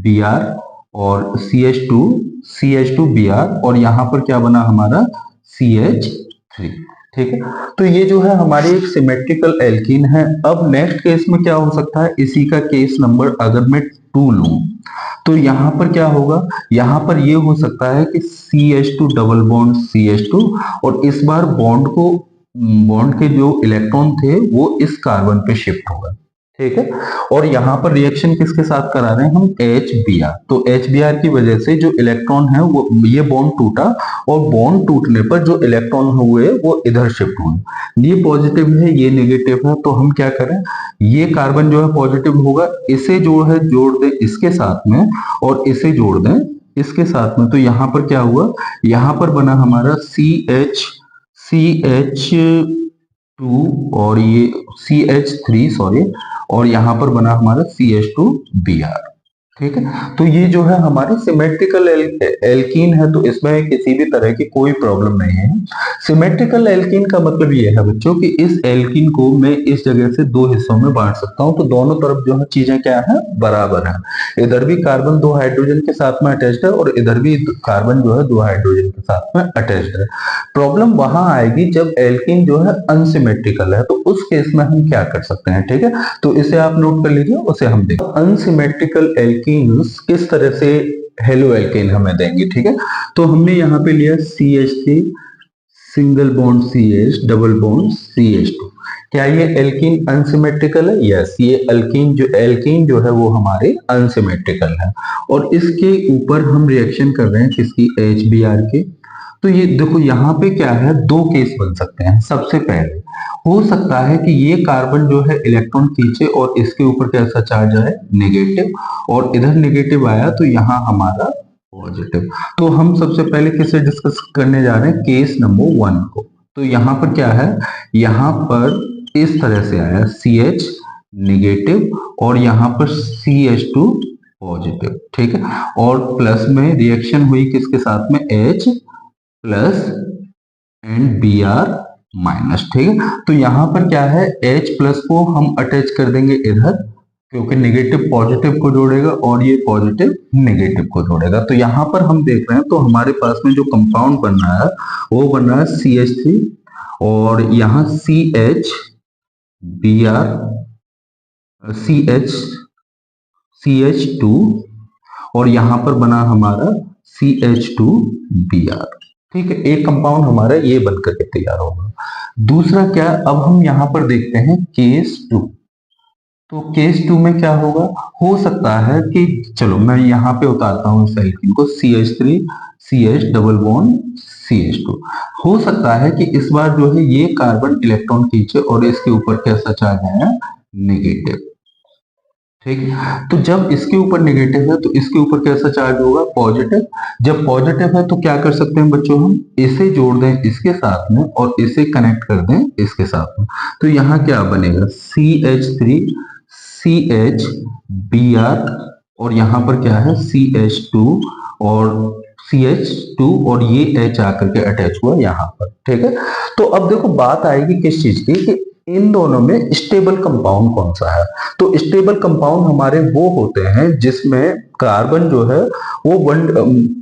Br, और CH2 Br, और यहाँ पर क्या बना हमारा CH3। ठीक है, तो ये जो है हमारी एक सिमेट्रिकल एल्कीन है। अब नेक्स्ट केस में क्या हो सकता है, इसी का केस नंबर अगर मैं 2 लूं तो यहाँ पर क्या होगा, यहाँ पर ये हो सकता है कि CH2 डबल बॉन्ड CH2, और इस बार बॉन्ड के जो इलेक्ट्रॉन थे वो इस कार्बन पे शिफ्ट होगा। ठीक है, और यहाँ पर रिएक्शन किसके साथ करा रहे हैं हम, HBr। तो HBr की वजह से जो इलेक्ट्रॉन है वो, ये बॉन्ड टूटा, और बॉन्ड टूटने पर जो इलेक्ट्रॉन हुए वो इधर शिफ्ट हुए। ये पॉजिटिव है, ये नेगेटिव है, तो हम क्या करें, ये कार्बन जो है पॉजिटिव होगा, इसे जो है जोड़ दें इसके साथ में, और इसे जोड़ दें इसके साथ में। तो यहाँ पर क्या हुआ, यहाँ पर बना हमारा CH2, और ये CH3 सॉरी, और यहां पर बना हमारा CH2Br। ठीक है, तो ये जो है हमारी सिमेट्रिकल एल्कीन है, तो इसमें किसी भी तरह की कोई प्रॉब्लम नहीं है। सिमेट्रिकल एल्कीन का मतलब ये है बच्चों कि इस एल्कीन को मैं इस जगह से दो हिस्सों में बांट सकता हूं, तो दोनों तरफ जो है चीजें क्या है, बराबर है। इधर भी कार्बन 2 हाइड्रोजन के साथ में अटैच्ड है, और इधर भी कार्बन जो है 2 हाइड्रोजन के साथ में अटैच्ड है। प्रॉब्लम वहां आएगी जब एल्कीन जो है अनसिमेट्रिकल है, तो उस केस में हम क्या कर सकते हैं। ठीक है, तो इसे आप नोट कर लीजिए, उसे हम देखें। अनसिमेट्रिकल एल्कीन किस तरह से हेलो एल्केन हमें देंगे। ठीक है, तो हमने यहाँ पे लिया CH3 single bond CH double bond CH2। क्या ये एल्कीन अनसिमेट्रिकल है? यस, ये एल्कीन जो है वो हमारे अनसिमेट्रिकल है, और इसके ऊपर हम रिएक्शन कर रहे हैं किसकी, HBr के। तो ये देखो यहाँ पे क्या है, दो केस बन सकते हैं। सबसे पहले हो सकता है कि ये कार्बन जो है इलेक्ट्रॉन खींचे और इसके ऊपर कैसा चार्ज आए, नेगेटिव, और इधर नेगेटिव आया तो यहाँ हमारा पॉजिटिव। तो हम सबसे पहले किसे डिस्कस करने जा रहे हैं, केस नंबर 1 को। तो यहाँ पर क्या है, यहाँ पर इस तरह से आया CH नेगेटिव, और यहाँ पर CH2 पॉजिटिव। ठीक है, और प्लस में रिएक्शन हुई किसके साथ में, H plus and Br minus. ठीक है, तो यहां पर क्या है, H प्लस को हम अटैच कर देंगे इधर, क्योंकि नेगेटिव पॉजिटिव को जोड़ेगा और ये पॉजिटिव नेगेटिव को जोड़ेगा। तो यहां पर हम देख रहे हैं, तो हमारे पास में जो कंपाउंड बन रहा है वो बन रहा है CH3, और यहाँ CH Br CH2, और यहां पर बना हमारा CH2Br। ठीक है, एक कंपाउंड हमारा ये बनकर के तैयार होगा। दूसरा क्या, अब हम यहां पर देखते हैं केस 2। तो केस 2 में क्या होगा, हो सकता है कि, चलो मैं यहाँ पे उतारता हूँ इस एल्कीन को, CH3 CH double bond CH2। हो सकता है कि इस बार जो है ये कार्बन इलेक्ट्रॉन खींचे और इसके ऊपर कैसा चार्ज आया, नेगेटिव। ठीक, तो जब इसके ऊपर नेगेटिव है तो इसके ऊपर कैसा चार्ज होगा, पॉजिटिव। जब पॉजिटिव है तो क्या कर सकते हैं बच्चों, हम इसे जोड़ दें इसके साथ में और इसे कनेक्ट कर दें इसके साथ में। तो यहाँ क्या बनेगा, CH3 CH Br, और यहाँ पर क्या है CH2 और CH2, और ये H आकर के अटैच हुआ यहाँ पर। ठीक है, तो अब देखो बात आएगी किस चीज की, कि इन दोनों में स्टेबल कंपाउंड कौन सा है। तो स्टेबल कंपाउंड हमारे वो होते हैं जिसमें कार्बन जो है वो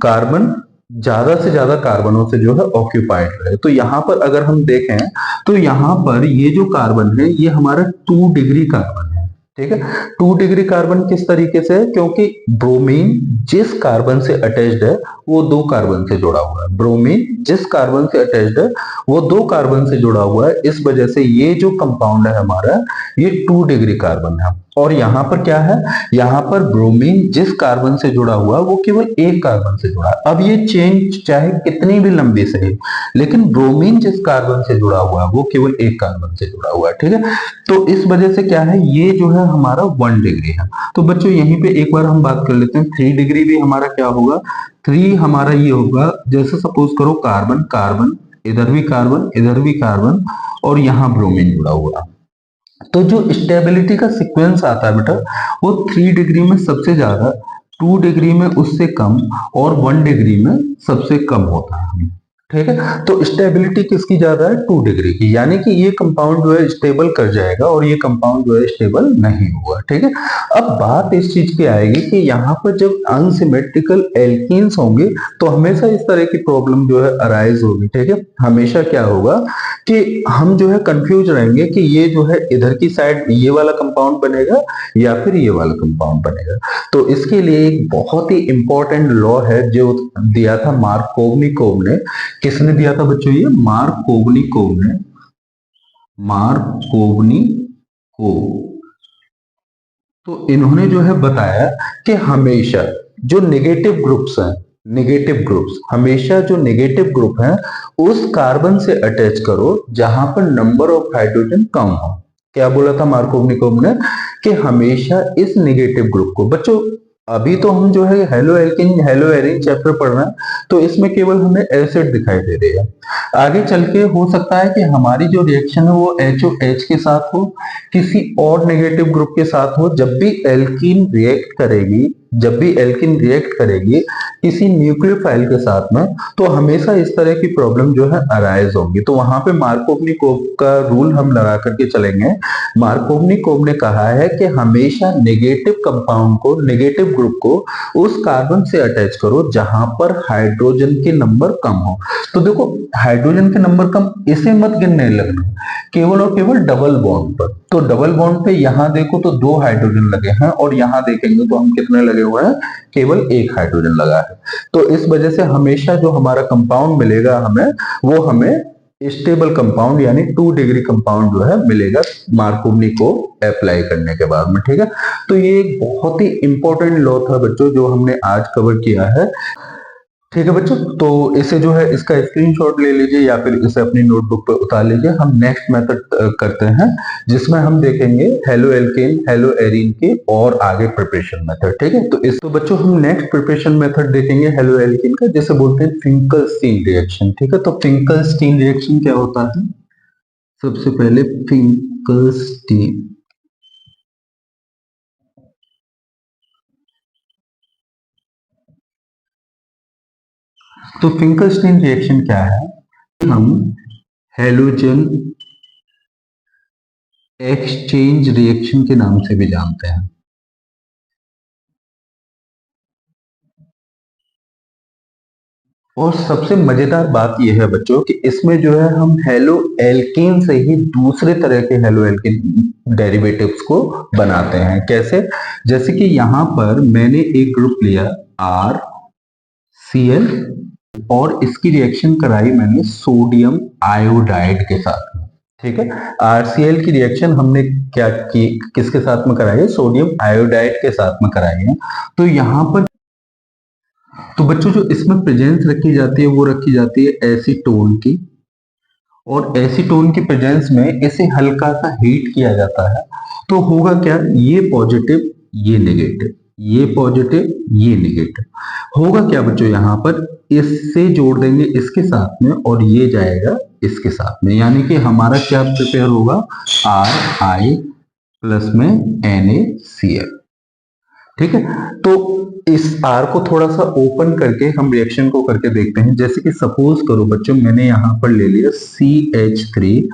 कार्बन ज्यादा से ज्यादा कार्बनों से जो है ऑक्यूपाइड रहे। तो यहाँ पर अगर हम देखें तो यहाँ पर ये जो कार्बन है ये हमारा 2 डिग्री कार्बन है। ठीक है, 2 डिग्री कार्बन किस तरीके से है, क्योंकि ब्रोमीन जिस कार्बन से अटैच्ड है वो 2 कार्बन से जुड़ा हुआ है। ब्रोमीन जिस कार्बन से अटैच्ड है वो 2 कार्बन से जुड़ा हुआ है, इस वजह से ये जो कंपाउंड है हमारा ये 2 डिग्री कार्बन है। और यहाँ पर क्या है, यहाँ पर ब्रोमीन जिस कार्बन से जुड़ा हुआ है वो केवल एक कार्बन से जुड़ा है। अब ये चेन चाहे कितनी भी लंबी से है, लेकिन ब्रोमीन जिस कार्बन से जुड़ा हुआ है वो केवल एक कार्बन से जुड़ा हुआ है, ठीक है। तो इस वजह से क्या है, ये जो है हमारा 1 डिग्री है। तो बच्चों यहीं पे एक बार हम बात कर लेते हैं, 3 डिग्री भी हमारा क्या होगा, 3 हमारा ये होगा, जैसे सपोज करो कार्बन कार्बन, इधर भी कार्बन इधर भी कार्बन, और यहाँ ब्रोमीन जुड़ा हुआ। तो जो स्टेबिलिटी का सीक्वेंस आता है बेटा, वो 3 डिग्री में सबसे ज्यादा, 2 डिग्री में उससे कम, और 1 डिग्री में सबसे कम होता है, ठीक है। तो स्टेबिलिटी किसकी ज्यादा है, 2 डिग्री की, यानी कि ये कंपाउंड जो है स्टेबल कर जाएगा और ये कंपाउंड जो है स्टेबल नहीं होगा, ठीक है। अब बात इस चीज की आएगी कि यहाँ पर जब अनसिमेट्रिकल एल्कीन्स होंगे तो हमेशा इस तरह की प्रॉब्लम जो है अराइज होगी, ठीक है। हमेशा क्या होगा कि हम जो है कंफ्यूज रहेंगे कि ये जो है इधर की साइड ये वाला कंपाउंड बनेगा या फिर ये वाला कंपाउंड बनेगा। तो इसके लिए एक बहुत ही इंपॉर्टेंट लॉ है जो दिया था मार्कोवनिकोव ने। किसने दिया था बच्चों, ये मार्कोवनिकोव ने, मार्कोवनिकोव। तो इन्होंने जो है बताया कि हमेशा जो नेगेटिव ग्रुप्स हैं, नेगेटिव ग्रुप्स, हमेशा जो नेगेटिव ग्रुप है उस कार्बन से अटैच करो जहां पर नंबर ऑफ हाइड्रोजन कम हो। क्या बोला था मार्कोवनिकोव ने, कि हमेशा इस नेगेटिव ग्रुप को, बच्चों अभी तो हम जो है haloalkane haloarene chapter पढ़ रहे हैं, तो इसमें केवल हमें एसिड दिखाई दे रही है। आगे चल के हो सकता है कि हमारी जो रिएक्शन है वो HOH के साथ हो, किसी और नेगेटिव ग्रुप के साथ हो। जब भी एल्कीन रिएक्ट करेगी, जब भी एल्कीन रिएक्ट करेगी किसी न्यूक्लियोफाइल के साथ में, तो हमेशा इस तरह की प्रॉब्लम जो है अराइज होगी। तो वहां पे मार्कोवनिकोव का रूल हम लगा करके चलेंगे। मार्कोवनिकोव ने कहा है कि हमेशा नेगेटिव कंपाउंड को, नेगेटिव ग्रुप को उस कार्बन से अटैच करो जहां पर हाइड्रोजन के नंबर कम हो। तो देखो हाइड्रोजन के नंबर कम, इसे मत गिनने लगना, केवल और केवल डबल बॉन्ड पर। तो डबल बॉन्ड पे यहां देखो तो 2 हाइड्रोजन लगे हैं, और यहां देखेंगे तो हम कितने लगे हुए हैं, केवल 1 हाइड्रोजन लगा है। तो इस वजह से हमेशा जो हमारा कंपाउंड मिलेगा हमें, वो हमें स्टेबल कंपाउंड यानी 2 डिग्री कंपाउंड जो है मिलेगा मार्कोवनिकोव अप्लाई करने के बाद में, ठीक है। तो ये एक बहुत ही इंपॉर्टेंट लॉ था बच्चों जो हमने आज कवर किया है, ठीक है बच्चों। तो इसे जो है इसका स्क्रीनशॉट ले लीजिए या फिर इसे अपनी नोटबुक पर उतार लीजिए। हम नेक्स्ट मेथड करते हैं जिसमें हम देखेंगे हेलो एल्केन हेलो एरीन के और आगे प्रिपरेशन मेथड, ठीक है। तो बच्चों हम नेक्स्ट प्रिपरेशन मेथड देखेंगे हेलो एल्केन का, जिसे बोलते हैं फिंकलस्टीन रिएक्शन, ठीक है। तो फिंकलस्टीन रिएक्शन क्या होता है, सबसे पहले फिंकलस्टीन, तो फिंकलस्टीन रिएक्शन क्या है, हम हैलोजन एक्सचेंज रिएक्शन के नाम से भी जानते हैं। और सबसे मजेदार बात यह है बच्चों कि इसमें जो है हम हेलो एल्केन से ही दूसरे तरह के हेलो एल्केन डेरिवेटिव्स को बनाते हैं। कैसे, जैसे कि यहां पर मैंने एक ग्रुप लिया RCl और इसकी रिएक्शन कराई मैंने सोडियम आयोडाइड के साथ में, ठीक है। RCl की रिएक्शन हमने क्या की, किसके साथ में कराई है, सोडियम आयोडाइड के साथ में कराई है। तो यहाँ पर तो बच्चों जो इसमें प्रेजेंस रखी जाती है वो रखी जाती है एसीटोन की, और एसीटोन की प्रेजेंस में इसे हल्का सा हीट किया जाता है। तो होगा क्या, ये पॉजिटिव ये नेगेटिव, ये पॉजिटिव ये नेगेटिव, होगा क्या बच्चों, यहाँ पर इससे जोड़ देंगे इसके साथ में और ये जाएगा इसके साथ में, यानी कि हमारा क्या प्रिपेयर होगा, RI प्लस में NaCl, ठीक है। तो इस R को थोड़ा सा ओपन करके हम रिएक्शन को करके देखते हैं। जैसे कि सपोज करो बच्चों मैंने यहां पर ले लिया CH3Cl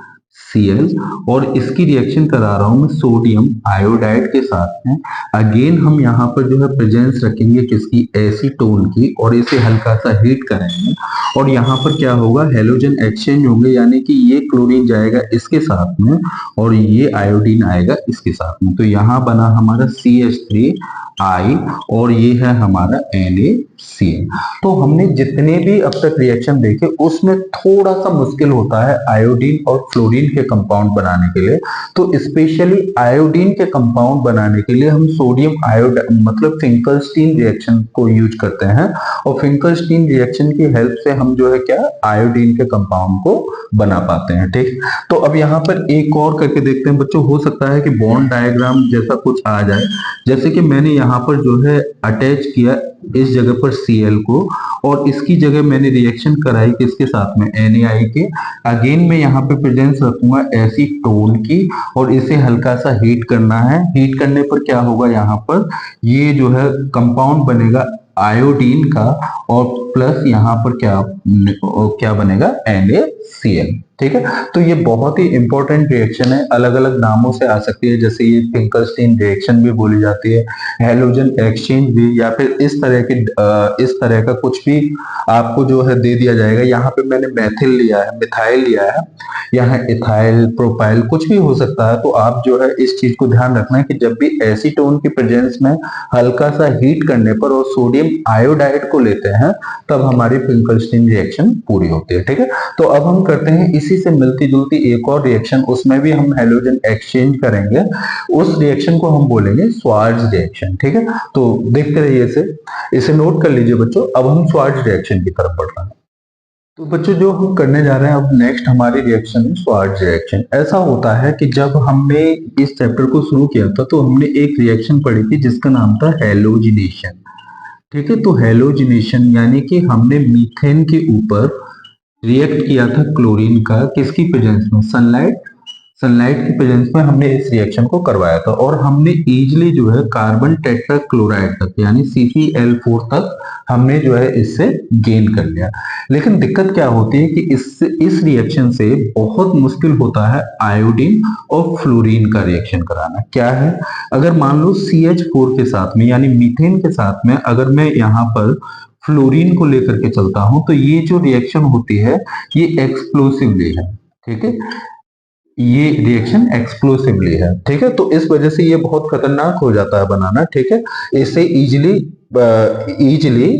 और इसकी रिएक्शन करा रहा हूं मैं सोडियम आयोडाइड के साथ में। अगेन हम यहाँ पर जो है प्रेजेंस रखेंगे किसकी, एसीटोन की, और इसे हल्का सा हीट करेंगे और यहाँ पर क्या होगा, हेलोजन एक्सचेंज होंगे, यानी कि ये क्लोरीन जाएगा इसके साथ में और ये आयोडीन आएगा इसके साथ में। तो यहाँ बना हमारा CH3 आई और ये है हमारा NaCl। तो हमने जितने भी अब तक रिएक्शन देखे उसमें थोड़ा सा मुश्किल होता है आयोडीन और फ्लोरीन के कंपाउंड बनाने के लिए। तो स्पेशली आयोडीन के कंपाउंड बनाने के लिए हम सोडियम आयोड मतलब फिंकलस्टीन रिएक्शन को यूज करते हैं और फिंकलस्टीन रिएक्शन की हेल्प से हम जो है क्या आयोडीन के कंपाउंड को बना पाते हैं। ठीक, तो अब यहाँ पर एक और करके देखते हैं बच्चों, हो सकता है कि बॉन्ड डायग्राम जैसा कुछ आ जाए। जैसे कि मैंने यहाँ पर जो है अटैच किया इस जगह पर Cl को और इसकी जगह मैंने रिएक्शन कराई किसके साथ में NaI के। अगेन मैं यहाँ पे प्रेजेंस रखूंगा एसीटोन की और इसे हल्का सा हीट करना है। हीट करने पर क्या होगा, यहाँ पर ये जो है कंपाउंड बनेगा आयोडीन का और प्लस यहाँ पर क्या बनेगा NaCl। ठीक है, तो ये बहुत ही इंपॉर्टेंट रिएक्शन है, अलग अलग नामों से आ सकती है, जैसे ये फिंकलस्टीन रिएक्शन भी बोली जाती है, हैलोजन एक्सचेंज भी, या फिर इस तरह का कुछ भी आपको जो है दे दिया जाएगा। यहाँ पे मैंने मैथिल लिया है, मिथाइल लिया है, यहाँ इथाइल प्रोपाइल कुछ भी हो सकता है। तो आप जो है इस चीज को ध्यान रखना है कि जब भी एसीटोन की प्रेजेंस में हल्का सा हीट करने पर और सोडियम आयोडाइड को लेते हैं तब हमारी फिंकलस्टीन रिएक्शन पूरी होती है। ठीक है, तो अब हम करते हैं इसी से मिलती जुलती एक और रिएक्शन, उसमें भी हम हैलोजन एक्सचेंज करेंगे। उस रिएक्शन को हम बोलेंगे स्वार्ट्ज रिएक्शन। ठीक है, तो देखते रहिए इसे नोट कर लीजिए बच्चों। अब हम स्वार्ट्ज रिएक्शन की तरफ बढ़ रहे हैं। तो बच्चों जो हम करने जा रहे हैं अब नेक्स्ट हमारी रिएक्शन है स्वार्ट्ज रिएक्शन। ऐसा होता है कि जब हमने इस चैप्टर को शुरू किया था तो हमने एक रिएक्शन पढ़ी थी जिसका नाम था हैलोजिनेशन। ठीक है, तो हैलोजिनेशन यानी कि हमने मीथेन के ऊपर रिएक्ट किया था क्लोरीन का, किसकी प्रेजेंस में, सनलाइट की प्रेजेंस में हमने इस रिएक्शन को करवाया था और हमने इजीली जो है कार्बन टेट्राक्लोराइड तक यानी CCl4 तक हमने जो है इससे गेन कर लिया। लेकिन दिक्कत क्या होती है कि इस रिएक्शन से बहुत मुश्किल होता है आयोडीन और फ्लोरीन का रिएक्शन कराना। क्या है, अगर मान लो CH4 के साथ में यानी मीथेन के साथ में अगर मैं यहाँ पर फ्लोरीन को लेकर के चलता हूं तो ये जो रिएक्शन होती है ये एक्सप्लोसिवली है। ठीक है, ये रिएक्शन एक्सप्लोसिवली है। ठीक है, तो इस वजह से ये बहुत खतरनाक हो जाता है बनाना। ठीक है, इसे इजीली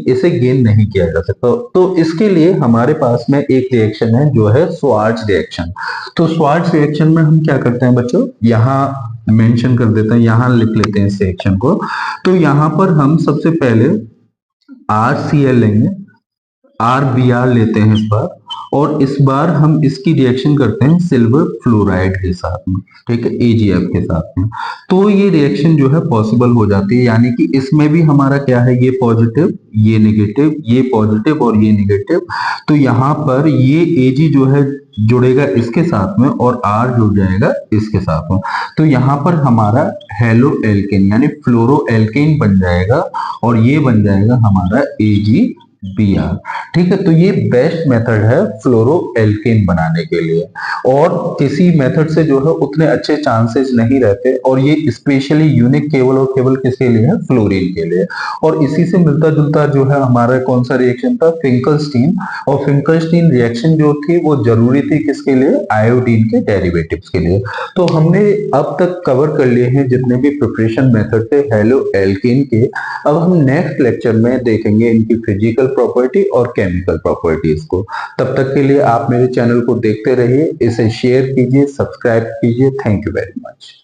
इसे गेन नहीं किया जा सकता। तो इसके लिए हमारे पास में एक रिएक्शन है जो है स्वार्ट्ज रिएक्शन। तो स्वार्ट्ज रिएक्शन में हम क्या करते हैं बच्चों, यहाँ मेंशन कर देते हैं, यहाँ लिख लेते हैं इस रिएक्शन को। तो यहाँ पर हम सबसे पहले RCl लेंगे, RBr लेते हैं इस बार, और इस बार हम इसकी रिएक्शन करते हैं सिल्वर फ्लोराइड के साथ में। ठीक है, AgF के साथ में। तो ये रिएक्शन जो है पॉसिबल हो जाती है, यानी कि इसमें भी हमारा क्या है, ये पॉजिटिव ये नेगेटिव, ये पॉजिटिव और ये नेगेटिव। तो यहाँ पर ये Ag जो है जुड़ेगा इसके साथ में और R जुड़ जाएगा इसके साथ में। तो यहाँ पर हमारा हेलो एल्केन यानी फ्लोरो एल्केन बन जाएगा और ये बन जाएगा हमारा AgBr। ठीक है, तो ये बेस्ट मेथड है फ्लोरो एल्केन बनाने के लिए और किसी मेथड से जो है उतने अच्छे चांसेस नहीं रहते। और ये स्पेशली यूनिक केवल और केवल किसके लिए है, फ्लोरीन के लिए। और इसी से मिलता जुलता जो है हमारा कौन सा रिएक्शन था, फिंकलस्टीन। और फिंकलस्टीन रिएक्शन जो थी वो जरूरी थी किसके लिए, आयोडीन के डेरिवेटिव्स के लिए। तो हमने अब तक कवर कर लिए हैं जितने भी प्रिपरेशन मेथड थे हेलो एल्केन के। अब हम नेक्स्ट लेक्चर में देखेंगे इनकी फिजिकल प्रॉपर्टी और केमिकल प्रॉपर्टीज को। तब तक के लिए आप मेरे चैनल को देखते रहिए, इसे शेयर कीजिए, सब्सक्राइब कीजिए। Thank you very much.